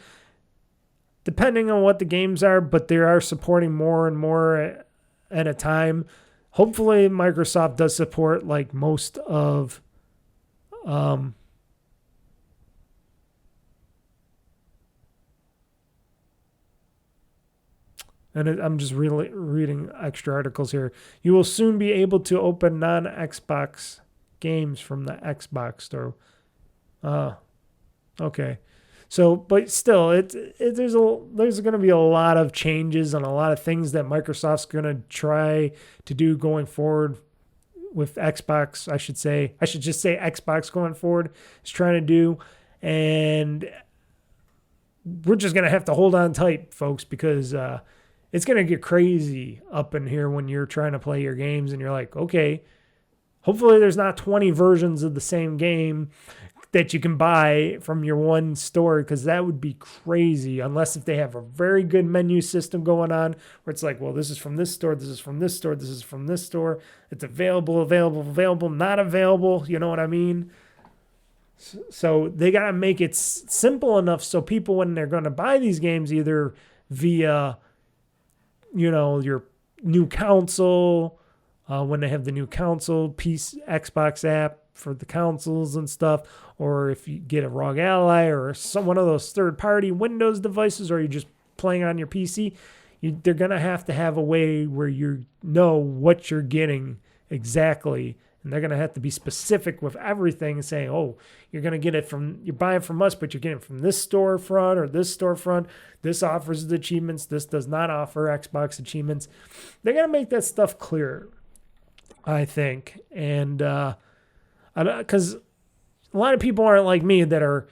depending on what the games are, but they are supporting more and more at a time. Hopefully, Microsoft does support like most of, and I'm just really reading extra articles here. You will soon be able to open non-Xbox games from the Xbox store. Okay. So, but still, there's going to be a lot of changes and a lot of things that Microsoft's going to try to do going forward with Xbox. I should just say Xbox going forward is trying to do. And we're just going to have to hold on tight, folks, because it's going to get crazy up in here when you're trying to play your games and you're like, okay, hopefully there's not 20 versions of the same game that you can buy from your one store, because that would be crazy, unless if they have a very good menu system going on where it's like, well, this is from this store, this is from this store, this is from this store. It's available, not available. You know what I mean? So they got to make it simple enough so people, when they're going to buy these games, either via, your new console, when they have the new console piece, Xbox app for the consoles and stuff, or if you get a ROG Ally or one of those third-party Windows devices, or you're just playing on your PC, they're going to have a way where you know what you're getting exactly, and they're going to have to be specific with everything and saying, oh, you're buying from us, but you're getting it from this storefront or this storefront. This offers the achievements. This does not offer Xbox achievements. They're going to make that stuff clear, I think. And because a lot of people aren't like me that are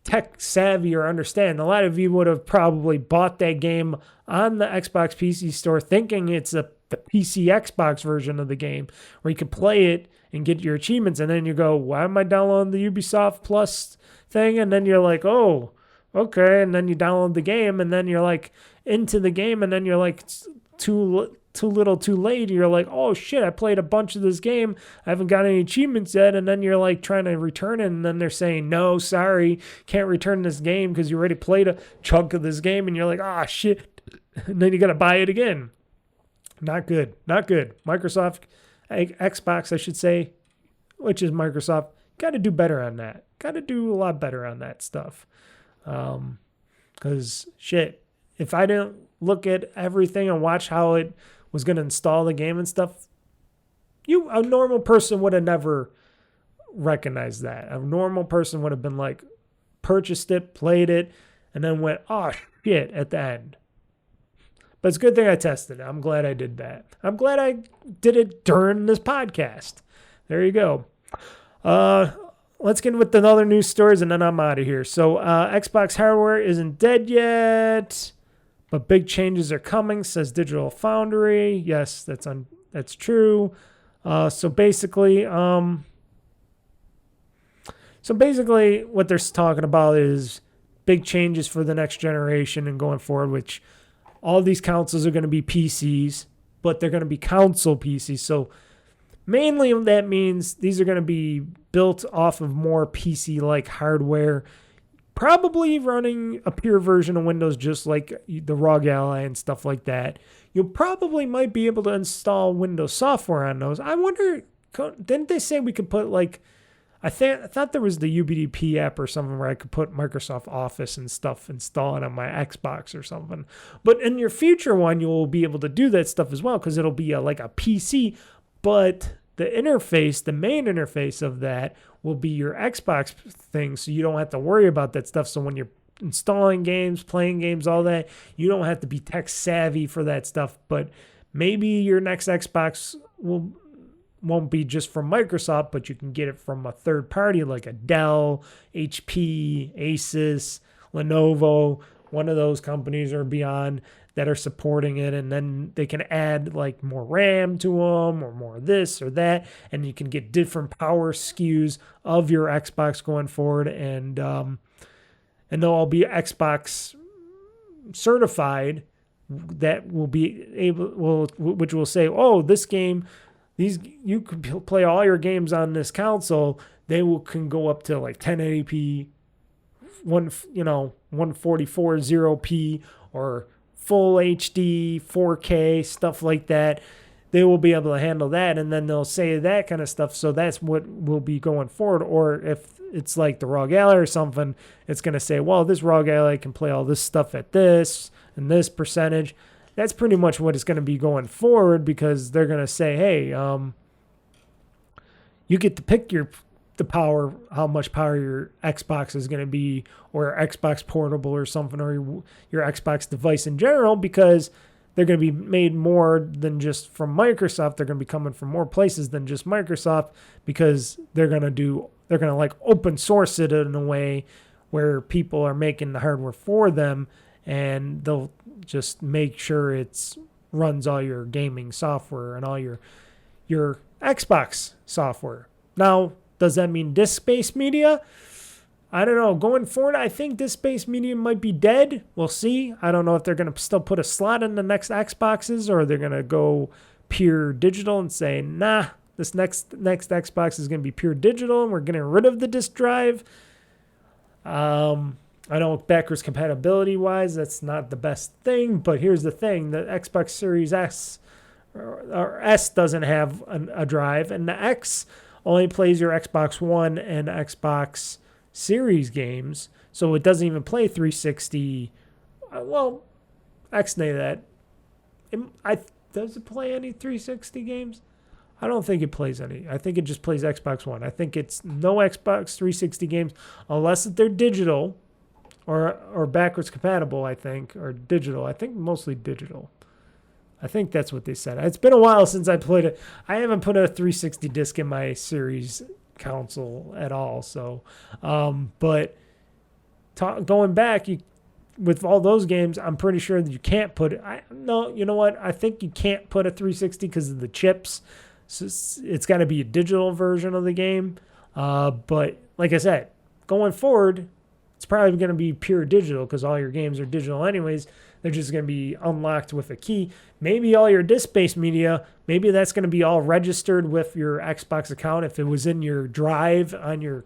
tech savvy or understand. A lot of you would have probably bought that game on the Xbox PC store thinking it's the PC Xbox version of the game where you can play it and get your achievements. And then you go, why am I downloading the Ubisoft Plus thing? And then you're like, oh, okay. And then you download the game, and then you're like into the game, and then you're like too little too late. You're like, oh shit, I played a bunch of this game, I haven't got any achievements yet. And then you're like trying to return it, and then they're saying, no, sorry, can't return this game because you already played a chunk of this game. And you're like, ah, shit. And then you got to buy it again. Not good. Microsoft, Xbox, I should say, which is Microsoft, got to do better on that. Got to do a lot better on that stuff. Because shit, if I didn't look at everything and watch how it was going to install the game and stuff, a normal person would have never recognized that. A normal person would have been like, purchased it, played it, and then went, oh shit, at the end. But it's a good thing I tested it. I'm glad I did that. I'm glad I did it during this podcast. There you go. Let's get with the other news stories, and then I'm out of here. So Xbox hardware isn't dead yet, but big changes are coming, says Digital Foundry. Yes, that's true. So basically, what they're talking about is big changes for the next generation and going forward, which all these consoles are going to be PCs, but they're going to be console PCs. So mainly that means these are going to be built off of more PC-like hardware, probably running a pure version of Windows, just like the ROG Ally and stuff like that. You probably might be able to install Windows software on those. I wonder, didn't they say we could put like, I thought there was the UBDP app or something where I could put Microsoft Office and stuff, install it on my Xbox or something. But in your future one, you will be able to do that stuff as well, because it'll be like a PC, but interface, the main interface of that will be your Xbox thing, so you don't have to worry about that stuff. So when you're installing games, playing games, all that, you don't have to be tech savvy for that stuff. But maybe your next Xbox won't be just from Microsoft, but you can get it from a third party like a Dell, HP, Asus, Lenovo, one of those companies or beyond that are supporting it, and then they can add like more RAM to them or more this or that, and you can get different power SKUs of your Xbox going forward, and they'll all be Xbox certified. That will be which will say, oh, this game, you can play all your games on this console. Can go up to like 1080p, 144 0p, or full HD, 4K, stuff like that. They will be able to handle that, and then they'll say that kind of stuff. So that's what will be going forward. Or if it's like the ROG Ally or something, it's going to say, well, this ROG Ally can play all this stuff at this and this percentage. That's pretty much what it's going to be going forward, because they're going to say, hey, you get to pick the power, how much power your Xbox is going to be, or Xbox Portable or something, or your Xbox device in general, because they're going to be made more than just from Microsoft. They're going to be coming from more places than just Microsoft, because they're going to like open source it in a way where people are making the hardware for them, and they'll just make sure it's runs all your gaming software and all your Xbox software. Now, does that mean disk-based media? I don't know. Going forward, I think disk-based media might be dead. We'll see. I don't know if they're going to still put a slot in the next Xboxes, or they're going to go pure digital and say, nah, this next Xbox is going to be pure digital, and we're getting rid of the disk drive. I know backwards compatibility-wise, that's not the best thing, but here's the thing. The Xbox Series S or S doesn't have a drive, and the X only plays your Xbox One and Xbox Series games, so it doesn't even play 360. Well, X-nay that. Does it play any 360 games? I don't think it plays any. I think it just plays Xbox One. I think it's no Xbox 360 games unless they're digital or backwards compatible, I think, or digital. I think mostly digital. I think that's what they said. It's been a while since I played it. I haven't put a 360 disc in my Series console at all. So, but going back, with all those games, I'm pretty sure that you can't put it. No, you know what? I think you can't put a 360 because of the chips. So it's got to be a digital version of the game. But like I said, going forward, it's probably going to be pure digital because all your games are digital anyways. They're just going to be unlocked with a key. Maybe all your disc-based media, maybe that's going to be all registered with your Xbox account if it was in your drive on your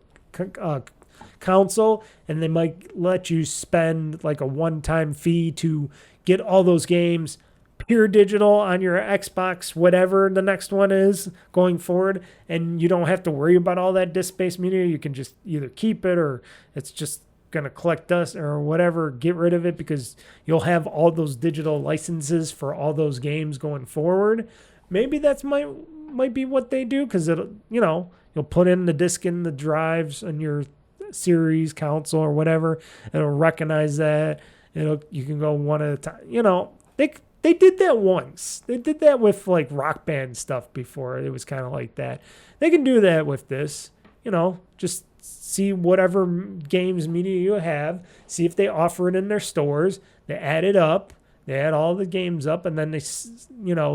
console, and they might let you spend like a one-time fee to get all those games pure digital on your Xbox, whatever the next one is going forward, and you don't have to worry about all that disc-based media. You can just either keep it, or it's just going to collect dust or whatever, get rid of it, because you'll have all those digital licenses for all those games going forward. Maybe that's might be what they do, because it'll, you'll put in the disc in the drives on your Series console or whatever. It'll recognize that. You can go one at a time. They did that once. They did that with like Rock Band stuff before. It was kind of like that. They can do that with this. Just see whatever games media you have. See if they offer it in their stores. They add it up. They add all the games up, and then they,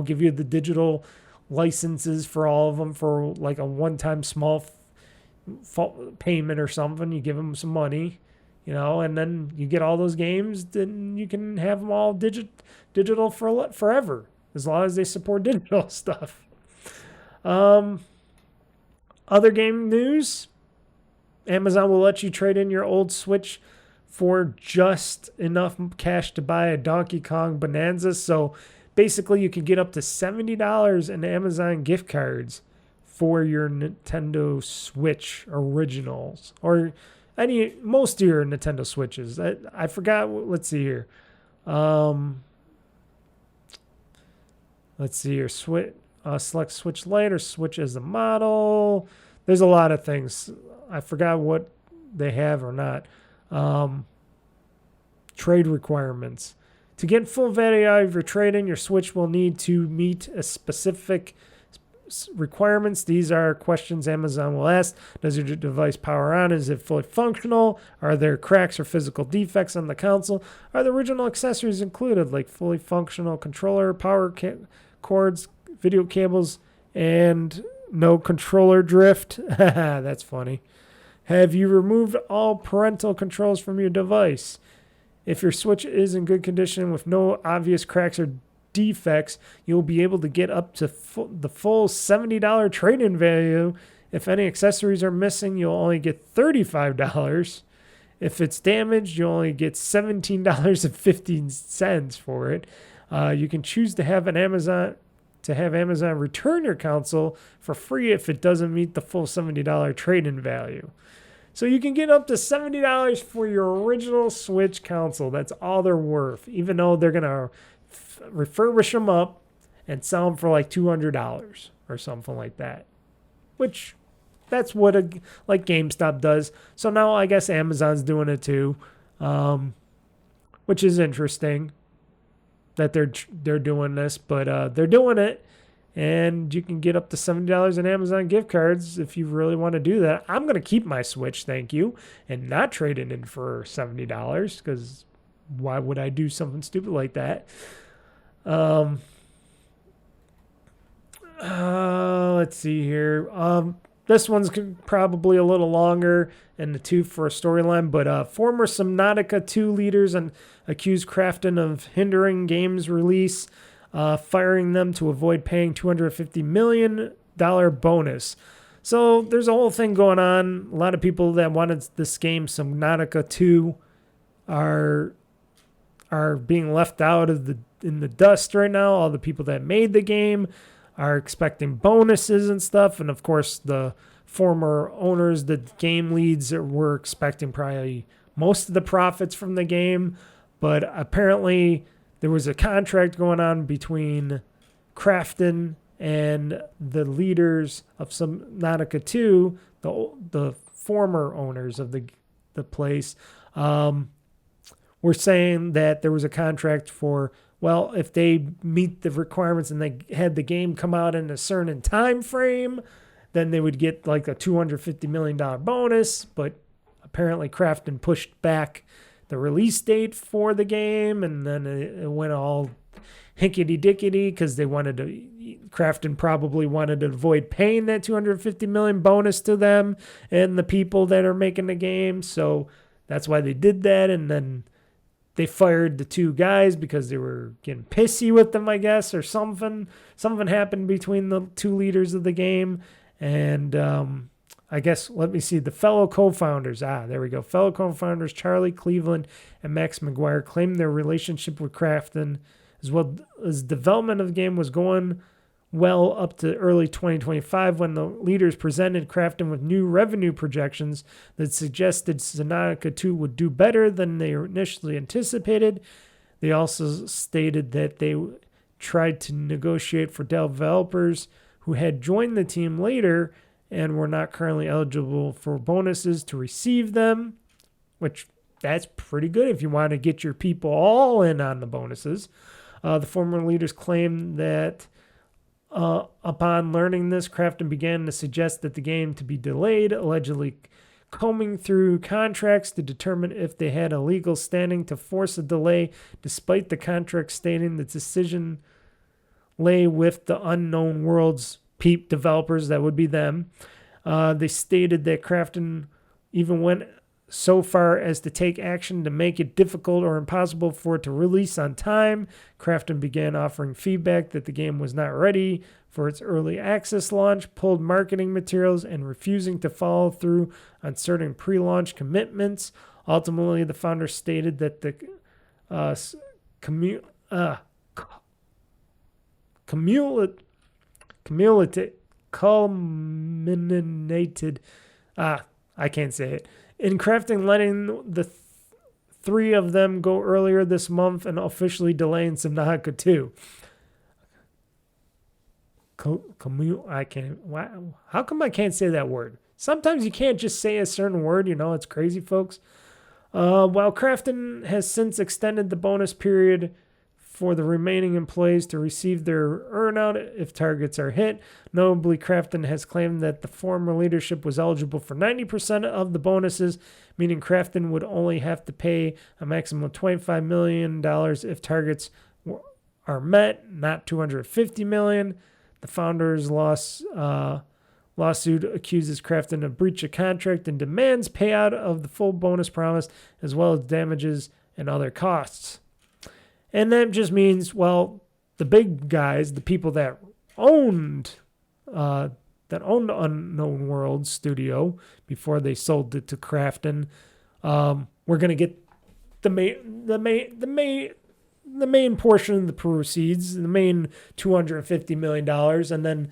give you the digital licenses for all of them for like a one-time small payment or something. You give them some money, and then you get all those games. Then you can have them all digital for forever, as long as they support digital stuff. Other game news: Amazon will let you trade in your old Switch for just enough cash to buy a Donkey Kong Bonanza. So basically, you can get up to $70 in Amazon gift cards for your Nintendo Switch originals, or most of your Nintendo Switches. I forgot. Let's see here. Let's see here. select Switch Lite or Switch as a model. There's a lot of things. I forgot what they have or not. Trade requirements. To get full value out of your trade-in, your Switch will need to meet a specific requirements. These are questions Amazon will ask. Does your device power on? Is it fully functional? Are there cracks or physical defects on the console? Are the original accessories included, like fully functional controller, power cords, video cables, and no controller drift? That's funny. Have you removed all parental controls from your device? If your Switch is in good condition with no obvious cracks or defects, you'll be able to get up to the full $70 trade-in value. If any accessories are missing, you'll only get $35. If it's damaged, you'll only get $17.15 for it. You can choose to have Amazon return your console for free if it doesn't meet the full $70 trade-in value. So you can get up to $70 for your original Switch console. That's all they're worth, even though they're going to refurbish them up and sell them for like $200 or something like that. Which, that's what like GameStop does. So now I guess Amazon's doing it too, which is interesting that they're doing this, but they're doing it. And you can get up to $70 in Amazon gift cards if you really want to do that. I'm going to keep my Switch, thank you, and not trade it in for $70 because why would I do something stupid like that? Let's see here. This one's probably a little longer in the tooth for a storyline, but former Subnautica 2 leaders accused Krafton of hindering games release, firing them to avoid paying $250 million bonus. So there's a whole thing going on. A lot of people that wanted this game, Subnautica 2, are being left out in the dust right now. All the people that made the game are expecting bonuses and stuff. And of course, the former owners, the game leads, were expecting probably most of the profits from the game. But apparently there was a contract going on between Krafton and the leaders of Subnautica 2, the former owners of the place, were saying that there was a contract for, well, if they meet the requirements and they had the game come out in a certain time frame, then they would get like a $250 million bonus. But apparently Krafton pushed back the release date for the game, and then it went all hinkety-dickety because Krafton probably wanted to avoid paying that $250 million bonus to them and the people that are making the game. So that's why they did that, and then they fired the two guys because they were getting pissy with them, I guess, or something. Something happened between the two leaders of the game, and I guess, let me see, the fellow co-founders. There we go. Fellow co-founders Charlie Cleveland and Max McGuire claimed their relationship with Krafton, as well as development of the game, was going well up to early 2025 when the leaders presented Krafton with new revenue projections that suggested Subnautica 2 would do better than they initially anticipated. They also stated that they tried to negotiate for developers who had joined the team later and were not currently eligible for bonuses to receive them, which that's pretty good if you want to get your people all in on the bonuses. The former leaders claim that upon learning this, Krafton began to suggest that the game to be delayed, allegedly combing through contracts to determine if they had a legal standing to force a delay, despite the contract stating the decision lay with the Unknown Worlds developers, that would be them. They stated that Krafton even went so far as to take action to make it difficult or impossible for it to release on time. Krafton began offering feedback that the game was not ready for its early access launch, pulled marketing materials, and refusing to follow through on certain pre-launch commitments. Ultimately, the founder stated that the culminated, I can't say it, in Krafton letting the three of them go earlier this month and officially delaying Subnautica 2. I can't. How come I can't say that word? Sometimes you can't just say a certain word. It's crazy, folks. While Crafton has since extended the bonus period for the remaining employees to receive their earnout if targets are hit. Notably, Crafton has claimed that the former leadership was eligible for 90% of the bonuses, meaning Crafton would only have to pay a maximum of $25 million if targets are met, not $250 million. The founder's lawsuit accuses Crafton of breach of contract and demands payout of the full bonus promise, as well as damages and other costs. And that just means, well, the big guys, the people that owned Unknown World Studio before they sold it to Crafton, we're gonna get the main portion of the proceeds, the main $250 million, and then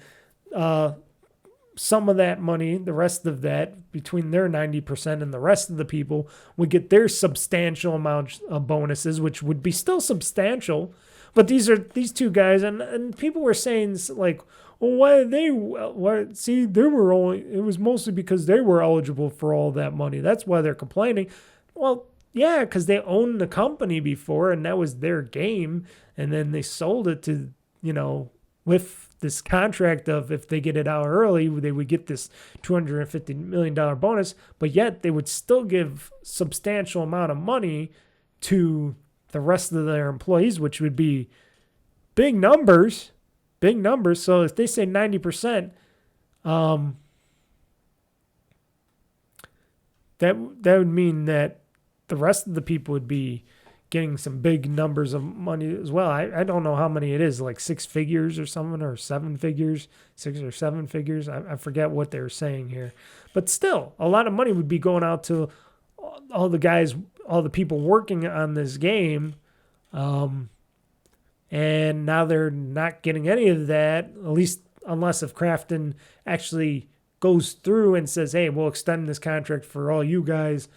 some of that money, the rest of that, between their 90% and the rest of the people, would get their substantial amounts of bonuses, which would be still substantial. But these two guys, and people were saying like, well, it was mostly because they were eligible for all that money. That's why they're complaining. Well, yeah, because they owned the company before, and that was their game, and then they sold it to, with this contract of if they get it out early, they would get this $250 million bonus, but yet they would still give substantial amount of money to the rest of their employees, which would be big numbers. So if they say 90%, that would mean that the rest of the people would be getting some big numbers of money as well. I don't know how many it is, like 6 figures or something, or 7 figures, 6 or 7 figures. I forget what they're saying here. But still, a lot of money would be going out to all the guys, all the people working on this game. And now they're not getting any of that, at least unless if Crafton actually goes through and says, hey, we'll extend this contract for all you guys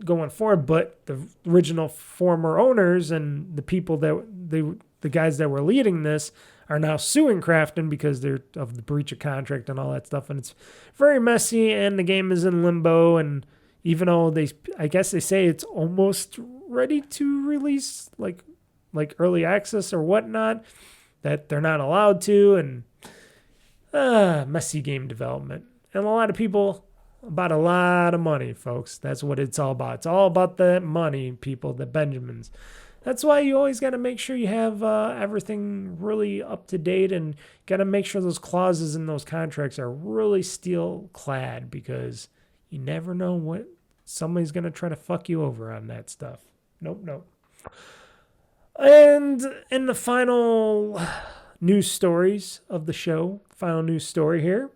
going forward. But the original former owners and the people that the guys that were leading this are now suing Crafton because they're of the breach of contract and all that stuff. And it's very messy, and the game is in limbo. And even though I guess they say it's almost ready to release, like early access or whatnot, that they're not allowed to, and messy game development. And a lot of people about a lot of money, folks. That's what it's all about. It's all about the money, people, the Benjamins. That's why you always got to make sure you have everything really up to date, and got to make sure those clauses in those contracts are really steel clad, because you never know what somebody's going to try to fuck you over on that stuff. Nope. And in the final news stories of the show, final news story here,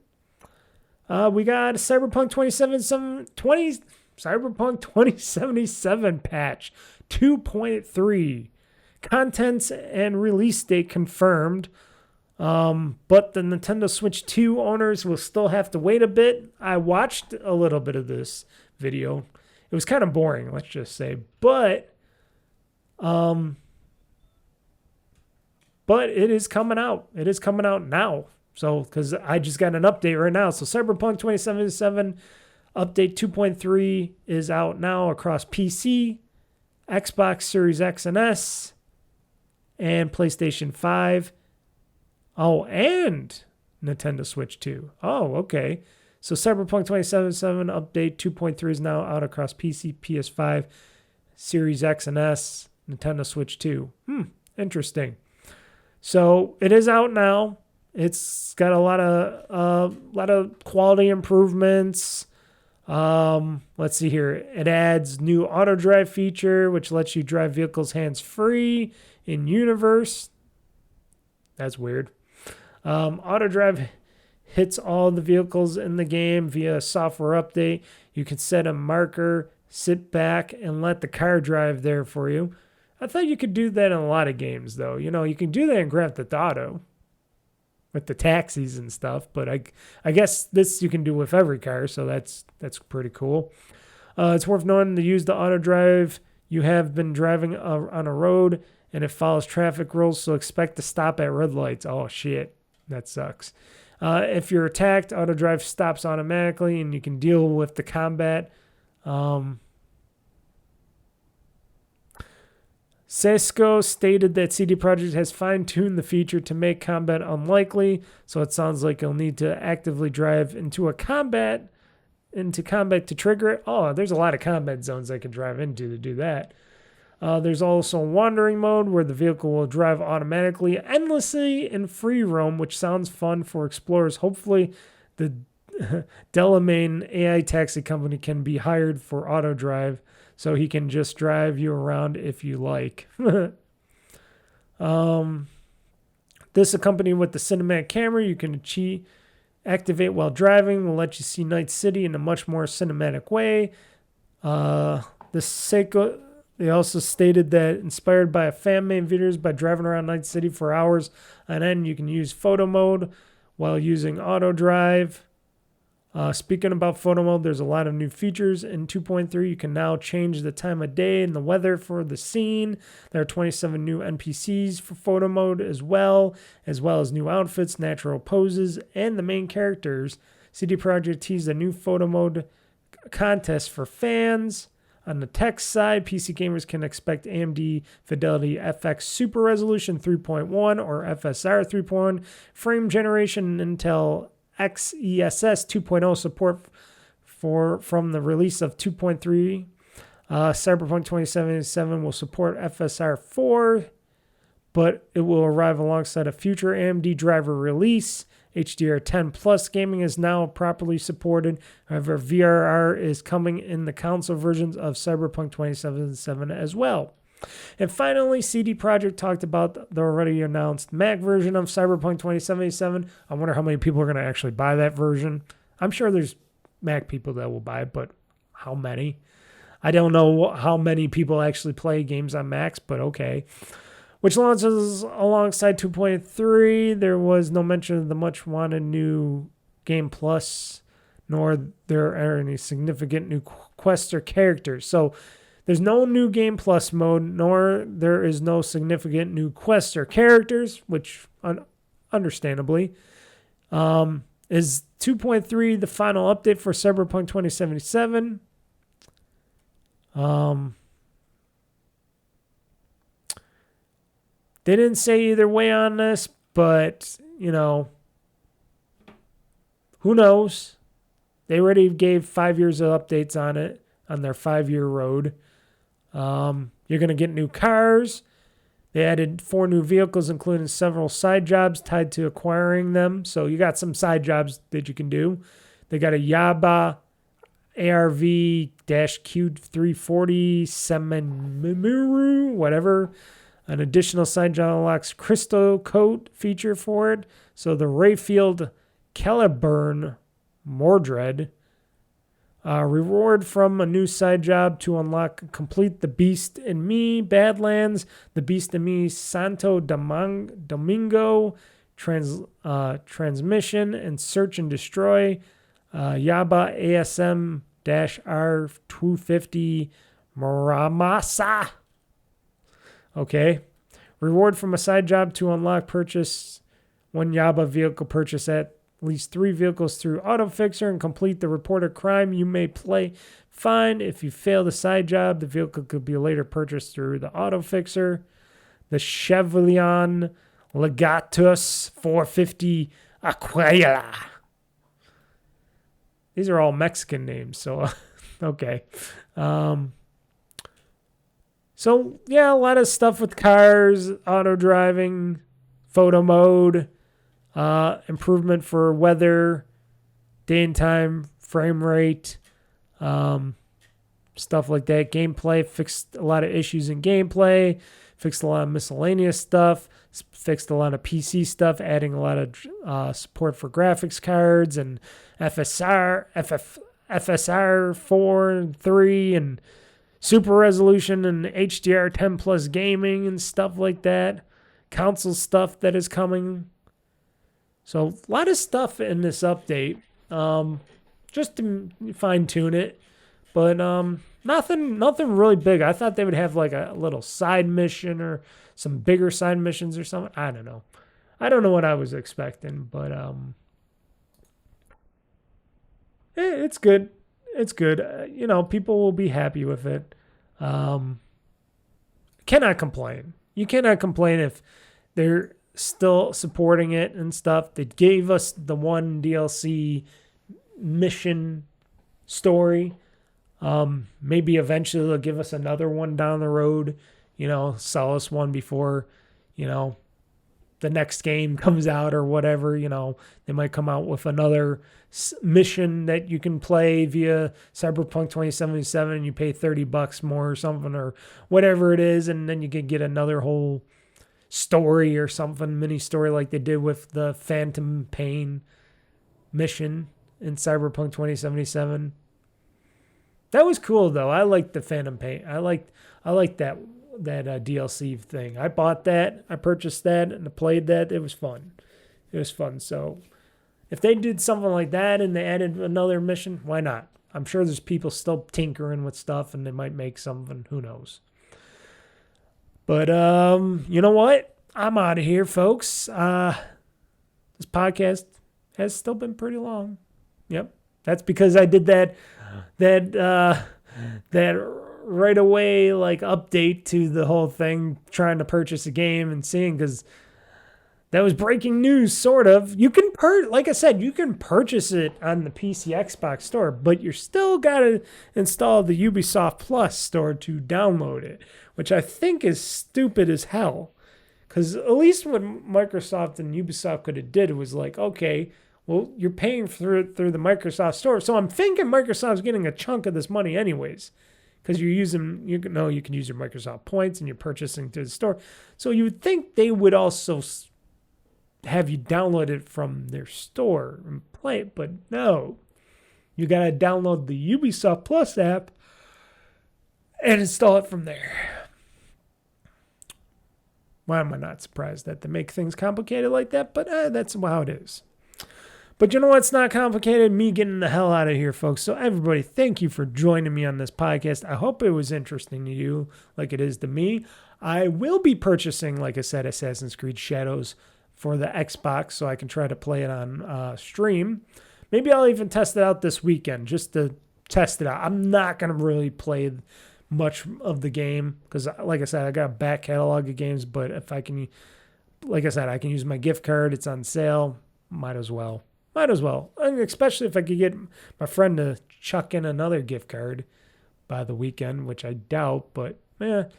we got a Cyberpunk 2077 patch 2.3. Contents and release date confirmed. But the Nintendo Switch 2 owners will still have to wait a bit. I watched a little bit of this video. It was kind of boring, let's just say. But it is coming out. It is coming out now. So, because I just got an update right now. So, Cyberpunk 2077 update 2.3 is out now across PC, Xbox Series X and S, and PlayStation 5. Oh, and Nintendo Switch 2. Oh, okay. So, Cyberpunk 2077 update 2.3 is now out across PC, PS5, Series X and S, Nintendo Switch 2. Interesting. So, it is out now. It's got a lot of quality improvements. Let's see here. It adds new auto drive feature, which lets you drive vehicles hands-free in universe. That's weird. Auto drive hits all the vehicles in the game via a software update. You can set a marker, sit back, and let the car drive there for you. I thought you could do that in a lot of games, though. You can do that in Grand Theft Auto with the taxis and stuff, but I guess this you can do with every car, so that's pretty cool. It's worth knowing to use the auto drive. You have been driving on a road, and it follows traffic rules, so expect to stop at red lights. Oh, shit. That sucks. If you're attacked, auto drive stops automatically, and you can deal with the combat. Cisco stated that CD Projekt has fine-tuned the feature to make combat unlikely, so it sounds like you'll need to actively drive into combat to trigger it. Oh, there's a lot of combat zones I can drive into to do that. There's also wandering mode where the vehicle will drive automatically endlessly in free roam, which sounds fun for explorers. Hopefully, the Delamain AI taxi company can be hired for auto drive, so he can just drive you around if you like. This accompanied with the cinematic camera you can activate while driving will let you see Night City in a much more cinematic way. They also stated that inspired by a fan-made videos by driving around Night City for hours on end, you can use photo mode while using auto drive. Speaking about photo mode, there's a lot of new features in 2.3. You can now change the time of day and the weather for the scene. There are 27 new NPCs for photo mode as well as new outfits, natural poses, and the main characters. CD Projekt teased a new photo mode contest for fans. On the tech side, PC gamers can expect AMD Fidelity FX Super Resolution 3.1 or FSR 3.1 frame generation, Intel XESS 2.0 support from the release of 2.3. Cyberpunk 2077 will support FSR 4, but it will arrive alongside a future AMD driver release. HDR10 Plus gaming is now properly supported. However, VRR is coming in the console versions of Cyberpunk 2077 as well. And finally, CD Projekt talked about the already announced Mac version of Cyberpunk 2077. I wonder how many people are going to actually buy that version. I'm sure there's Mac people that will buy it, but how many? I don't know how many people actually play games on Macs, but okay. Which launches alongside 2.3. There was no mention of the much wanted new Game Plus, nor there are any significant new quests or characters. So there's no new Game Plus mode, nor there is no significant new quests or characters, which understandably. Is 2.3 the final update for Cyberpunk 2077? They didn't say either way on this, but, who knows? They already gave 5 years of updates on it, on their 5-year road. You're going to get new cars. They added 4 new vehicles, including several side jobs tied to acquiring them. So you got some side jobs that you can do. They got a Yaba ARV-Q340 Semimuru, whatever. An additional side job unlocks Crystal Coat feature for it. So the Rayfield Caliburn Mordred. Reward from a new side job to unlock complete The Beast in Me, Badlands, The Beast in Me, Santo Domingo, Transmission, and Search and Destroy. Yaba ASM-R250 Muramasa. Okay. Reward from a side job to unlock purchase one Yaba vehicle purchase at least 3 vehicles through AutoFixer and complete the reported crime. You may play fine. If you fail the side job, the vehicle could be later purchased through the AutoFixer. The Chevrolet Legatus 450 Aquila. These are all Mexican names, so okay. So, yeah, a lot of stuff with cars, auto driving, photo mode, improvement for weather, day and time, frame rate, stuff like that. Gameplay, fixed a lot of issues in gameplay, fixed a lot of miscellaneous stuff, fixed a lot of PC stuff, adding a lot of support for graphics cards and FSR 4 and 3 and super resolution and HDR10 plus gaming and stuff like that. Console stuff that is coming. So a lot of stuff in this update, just to fine tune it, but nothing really big. I thought they would have like a little side mission or some bigger side missions or something. I don't know. I don't know what I was expecting, but it's good. It's good. You know, people will be happy with it. Cannot complain. You cannot complain if they're still supporting it and stuff. They gave us the one DLC mission story. Maybe eventually they'll give us another one down the road. You know, sell us one before, you know, the next game comes out or whatever. You know, they might come out with another mission that you can play via Cyberpunk 2077 and you pay $30 more or something or whatever it is, and then you can get another whole story or something, mini story like they did with the Phantom Pain mission in Cyberpunk 2077. That was cool though. I liked the Phantom Pain. I liked that DLC thing. I bought that. I purchased that and I played that. It was fun. So if they did something like that and they added another mission, why not? I'm sure there's people still tinkering with stuff and they might make something. Who knows? But you know what? I'm out of here, folks. This podcast has still been pretty long. Yep. That's because I did that right away like update to the whole thing, trying to purchase a game and seeing, because that was breaking news, sort of. You can like I said, you can purchase it on the PC Xbox store, but you're still gotta install the Ubisoft Plus store to download it, which I think is stupid as hell. Because at least what Microsoft and Ubisoft could have did was like, okay, well, you're paying through the Microsoft store, so I'm thinking Microsoft's getting a chunk of this money anyways, because you can use your Microsoft points and you're purchasing through the store. So you would think they would also have you download it from their store and play it, but no. You got to download the Ubisoft Plus app and install it from there. Why am I not surprised that they make things complicated like that? But that's how it is. But you know what's not complicated? Me getting the hell out of here, folks. So everybody, thank you for joining me on this podcast. I hope it was interesting to you like it is to me. I will be purchasing, like I said, Assassin's Creed Shadows for the Xbox so I can try to play it on stream. Maybe I'll even test it out this weekend just to test it out. I'm not going to really play much of the game because, like I said, I got a back catalog of games, but if I can, like I said, I can use my gift card. It's on sale. Might as well. And especially if I could get my friend to chuck in another gift card by the weekend, which I doubt, but could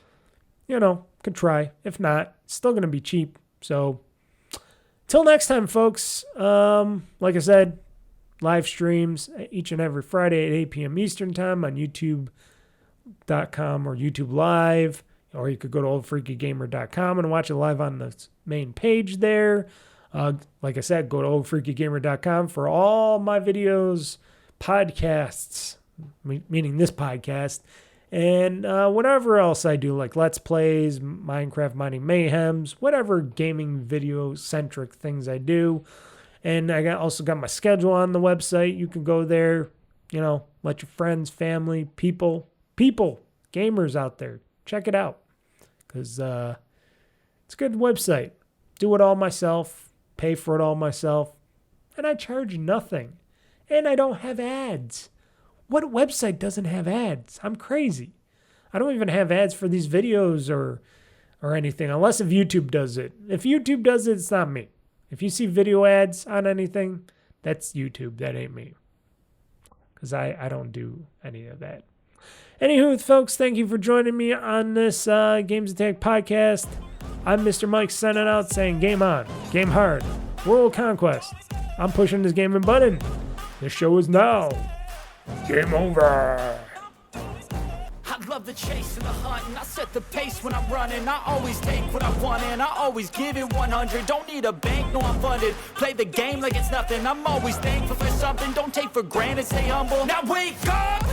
try. If not, it's still going to be cheap. So till next time, folks, like I said, live streams each and every Friday at 8 p.m. Eastern time on YouTube.com or YouTube Live, or you could go to OldFreakyGamer.com and watch it live on the main page there. Like I said, go to OldFreakyGamer.com for all my videos, podcasts, meaning this podcast, and whatever else I do, like Let's Plays, Minecraft Mining Mayhems, whatever gaming video-centric things I do. And I also got my schedule on the website. You can go there, let your friends, family, people, gamers out there, check it out. Because it's a good website. Do it all myself. Pay for it all myself, and I charge nothing, and I don't have ads. What website doesn't have ads? I'm crazy. I don't even have ads for these videos or anything, unless if YouTube does it. If YouTube does it, it's not me. If you see video ads on anything, that's YouTube. That ain't me, because I don't do any of that. Anywho, folks, thank you for joining me on this GamezAttack podcast. I'm Mr. Mike signing out saying game on, game hard, world conquest. I'm pushing this gaming button. This show is now game over. I love the chase and the hunt, and I set the pace when I'm running. I always take what I want and I always give it 100. Don't need a bank, no I'm funded. Play the game like it's nothing. I'm always thankful for something. Don't take for granted, stay humble. Now wake up!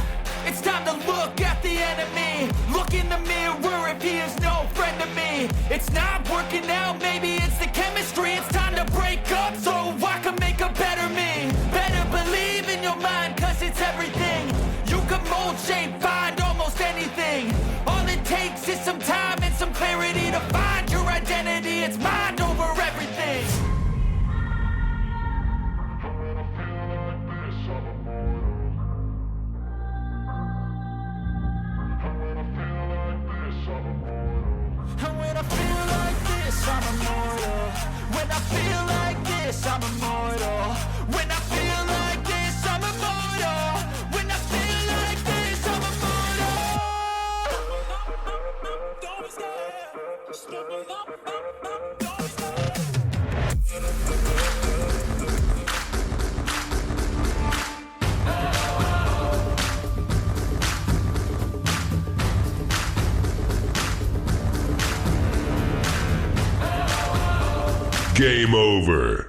It's time to look at the enemy. Look in the mirror if he is no friend to me. It's not working out, maybe it's the chemistry. It's time to break up so I can make a better me. Better believe in your mind, cause it's everything. You can mold, shape, find almost anything. All it takes is some time and some clarity to find your identity. It's mind over everything. I feel like this, I'm immortal. When I feel like this, I'm immortal. When I feel like this, I'm immortal. Don't be scared. Don't be Game over.